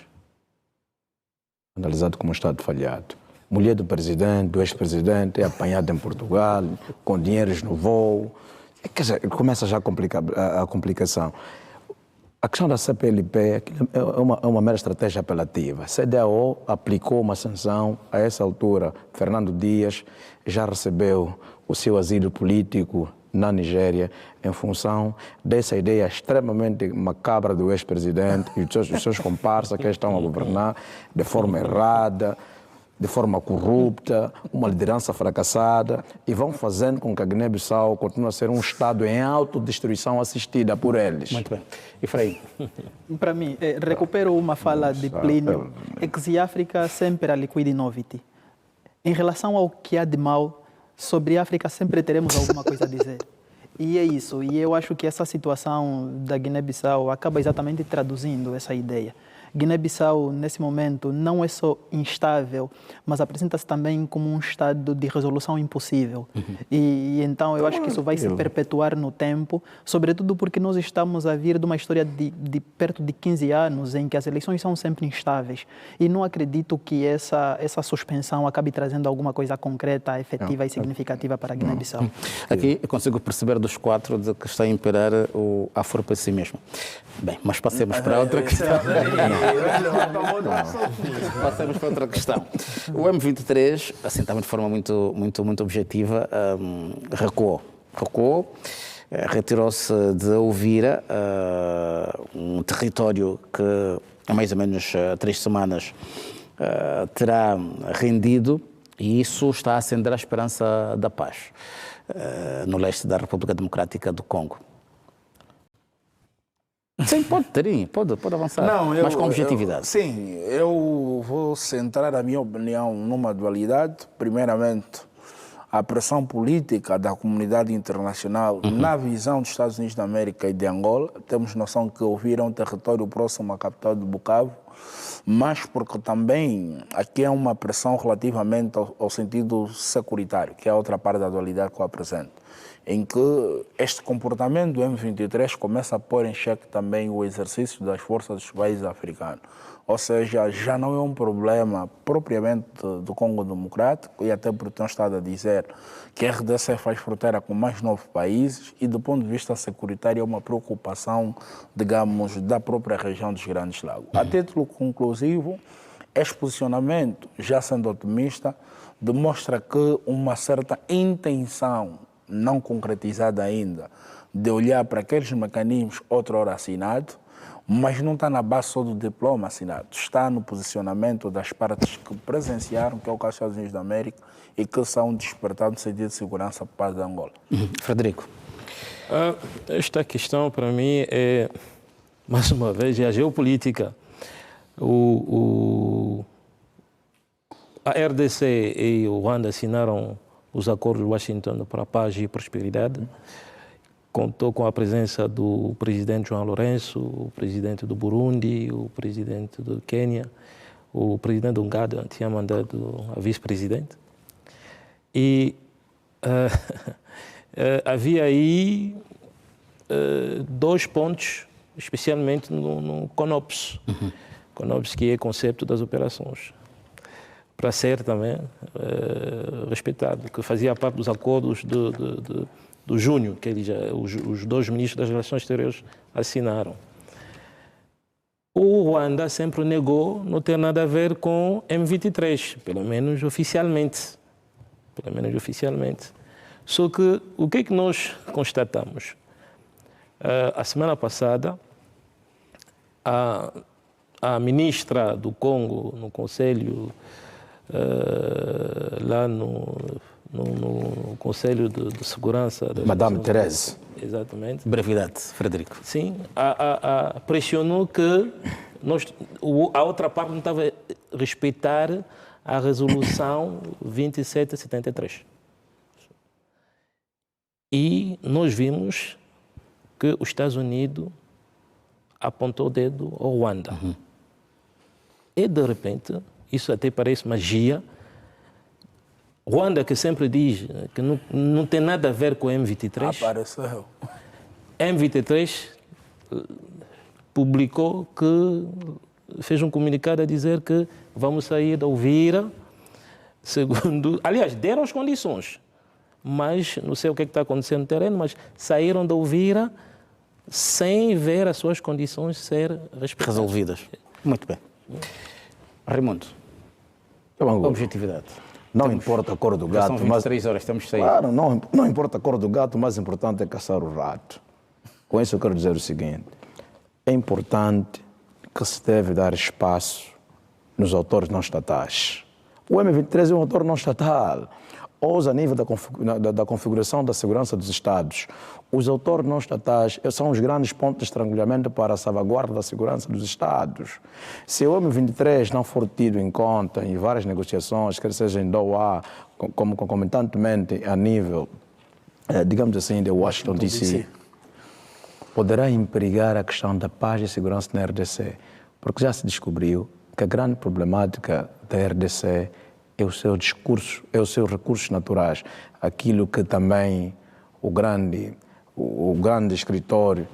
analisado como um Estado falhado. Mulher do presidente, do ex-presidente, é apanhada em Portugal, com dinheiros no voo. Começa já a complicação. A questão da CPLP é uma mera estratégia apelativa. A CEDEAO aplicou uma sanção. A essa altura, Fernando Dias já recebeu o seu asilo político na Nigéria em função dessa ideia extremamente macabra do ex-presidente e os seus comparsas que estão a governar de forma errada, de forma corrupta, uma liderança fracassada, e vão fazendo com que a Guiné-Bissau continue a ser um Estado em autodestruição assistida por eles. Muito bem. E Frei? Para mim, recupero uma fala de Plínio, ex África sempre a liquidi noviti. Em relação ao que há de mal, sobre a África sempre teremos alguma coisa a dizer. E é isso. E eu acho que essa situação da Guiné-Bissau acaba exatamente traduzindo essa ideia. Guiné-Bissau, nesse momento, não é só instável, mas apresenta-se também como um estado de resolução impossível. E então eu acho que isso vai se perpetuar no tempo, sobretudo porque nós estamos a vir de uma história de perto de 15 anos em que as eleições são sempre instáveis. E não acredito que essa suspensão acabe trazendo alguma coisa concreta, efetiva e significativa para a Guiné-Bissau. Aqui eu consigo perceber dos quatro de que está a imperar o afropessimismo. Bem, mas passemos para outra questão. Passamos para outra questão. O M23, assim também de forma muito objetiva, recuou, retirou-se de Uvira, um território que há mais ou menos 3 semanas terá rendido, e isso está a acender a esperança da paz no leste da República Democrática do Congo. Sim, pode avançar, mas com objetividade. Eu vou centrar a minha opinião numa dualidade. Primeiramente, a pressão política da comunidade internacional na visão dos Estados Unidos da América e de Angola. Temos noção que Uvira é um território próximo à capital de Bukavu, mas porque também aqui é uma pressão relativamente ao sentido securitário, que é a outra parte da dualidade que eu apresento. em que este comportamento do M23 começa a pôr em xeque também o exercício das forças dos países africanos. Ou seja, já não é um problema propriamente do Congo Democrático, e até porque tenho estado a dizer que a RDC faz fronteira com mais 9 países e, do ponto de vista securitário, é uma preocupação, digamos, da própria região dos Grandes Lagos. A título conclusivo, este posicionamento, já sendo otimista, demonstra que uma certa intenção, não concretizada ainda, de olhar para aqueles mecanismos outrora assinados, mas não está na base só do diploma assinado, está no posicionamento das partes que presenciaram, que é o caso dos Estados Unidos da América, e que são despertados no sentido de segurança para a paz de Angola. Frederico. Esta questão, para mim, é, mais uma vez, a geopolítica. A RDC e o Ruanda assinaram os acordos de Washington para a paz e prosperidade. Contou com a presença do presidente João Lourenço, o presidente do Burundi, o presidente do Quênia, o presidente do Uganda tinha mandado a vice-presidente. E havia aí 2 pontos, especialmente no CONOPS. CONOPS, que é o conceito das operações, para ser também respeitado, que fazia parte dos acordos do junho, que os 2 ministros das Relações Exteriores assinaram. O Ruanda sempre negou não ter nada a ver com M23, pelo menos oficialmente. Só que o que é que nós constatamos? A semana passada, a ministra do Congo, no Conselho, lá no Conselho de Segurança... Madame Thérèse. Exatamente. Brevidade, Frederico. Sim, pressionou que a outra parte não estava a respeitar a resolução 2773. E nós vimos que os Estados Unidos apontou o dedo ao Ruanda. E, de repente, isso até parece magia. Ruanda, que sempre diz que não tem nada a ver com o M23. Apareceu. M23 publicou que fez um comunicado a dizer que vamos sair da Uvira, segundo... Aliás, deram as condições, mas não sei o que está acontecendo no terreno, mas saíram da Uvira sem ver as suas condições ser respeitadas. Resolvidas. Muito bem. Raimundo, objetividade. Não importa a cor do gato, são 23 horas, temos que sair. Claro, não importa a cor do gato, o mais importante é caçar o rato. Com isso eu quero dizer o seguinte: é importante que se deve dar espaço nos autores não estatais. O M23 é um autor não estatal. Hoje, a nível da configuração da segurança dos Estados, os autores não estatais são os grandes pontos de estrangulamento para a salvaguarda da segurança dos Estados. Se o M23 não for tido em conta em várias negociações, quer seja em Doha, como concomitantemente a nível, digamos assim, de Washington, D.C., poderá empregar a questão da paz e segurança na RDC, porque já se descobriu que a grande problemática da RDC é o seu discurso, é os seus recursos naturais, aquilo que também o grande escritor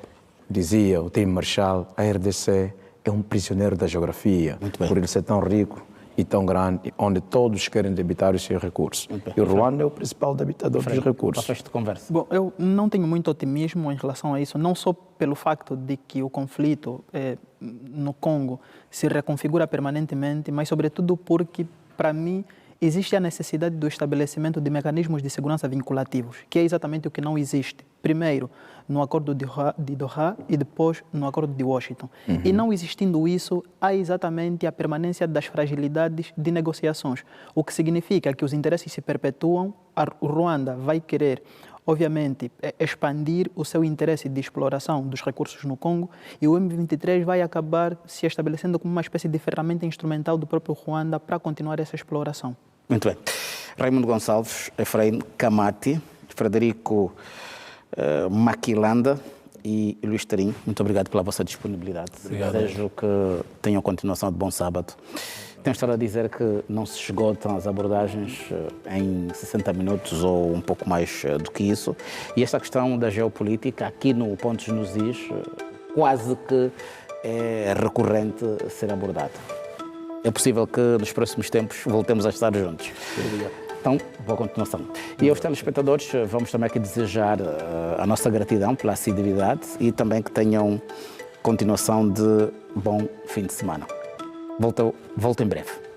dizia, o Tim Marshall, a RDC é um prisioneiro da geografia, por ele ser tão rico e tão grande, onde todos querem debitar os seus recursos. E o Ruanda é o principal debitador dos recursos. Para de conversa. Bom, eu não tenho muito otimismo em relação a isso, não só pelo facto de que o conflito no Congo se reconfigura permanentemente, mas sobretudo porque, para mim, existe a necessidade do estabelecimento de mecanismos de segurança vinculativos, que é exatamente o que não existe. Primeiro, no Acordo de Doha e depois no Acordo de Washington. E não existindo isso, há exatamente a permanência das fragilidades de negociações, o que significa que os interesses se perpetuam, o Ruanda vai querer, obviamente, expandir o seu interesse de exploração dos recursos no Congo e o M23 vai acabar se estabelecendo como uma espécie de ferramenta instrumental do próprio Ruanda para continuar essa exploração. Muito bem. Raimundo Gonçalves, Efraim Camati, Frederico Maquilanda e Luís Tarim, muito obrigado pela vossa disponibilidade. Desejo que tenham continuação de bom sábado Tem estado a dizer que não se esgotam as abordagens em 60 minutos ou um pouco mais do que isso. E esta questão da geopolítica, aqui no Pontos nos Is, quase que é recorrente ser abordada. É possível que nos próximos tempos voltemos a estar juntos. Obrigado. Então, boa continuação. E aos telespectadores, vamos também aqui desejar a nossa gratidão pela assiduidade e também que tenham continuação de bom fim de semana. Volto em breve.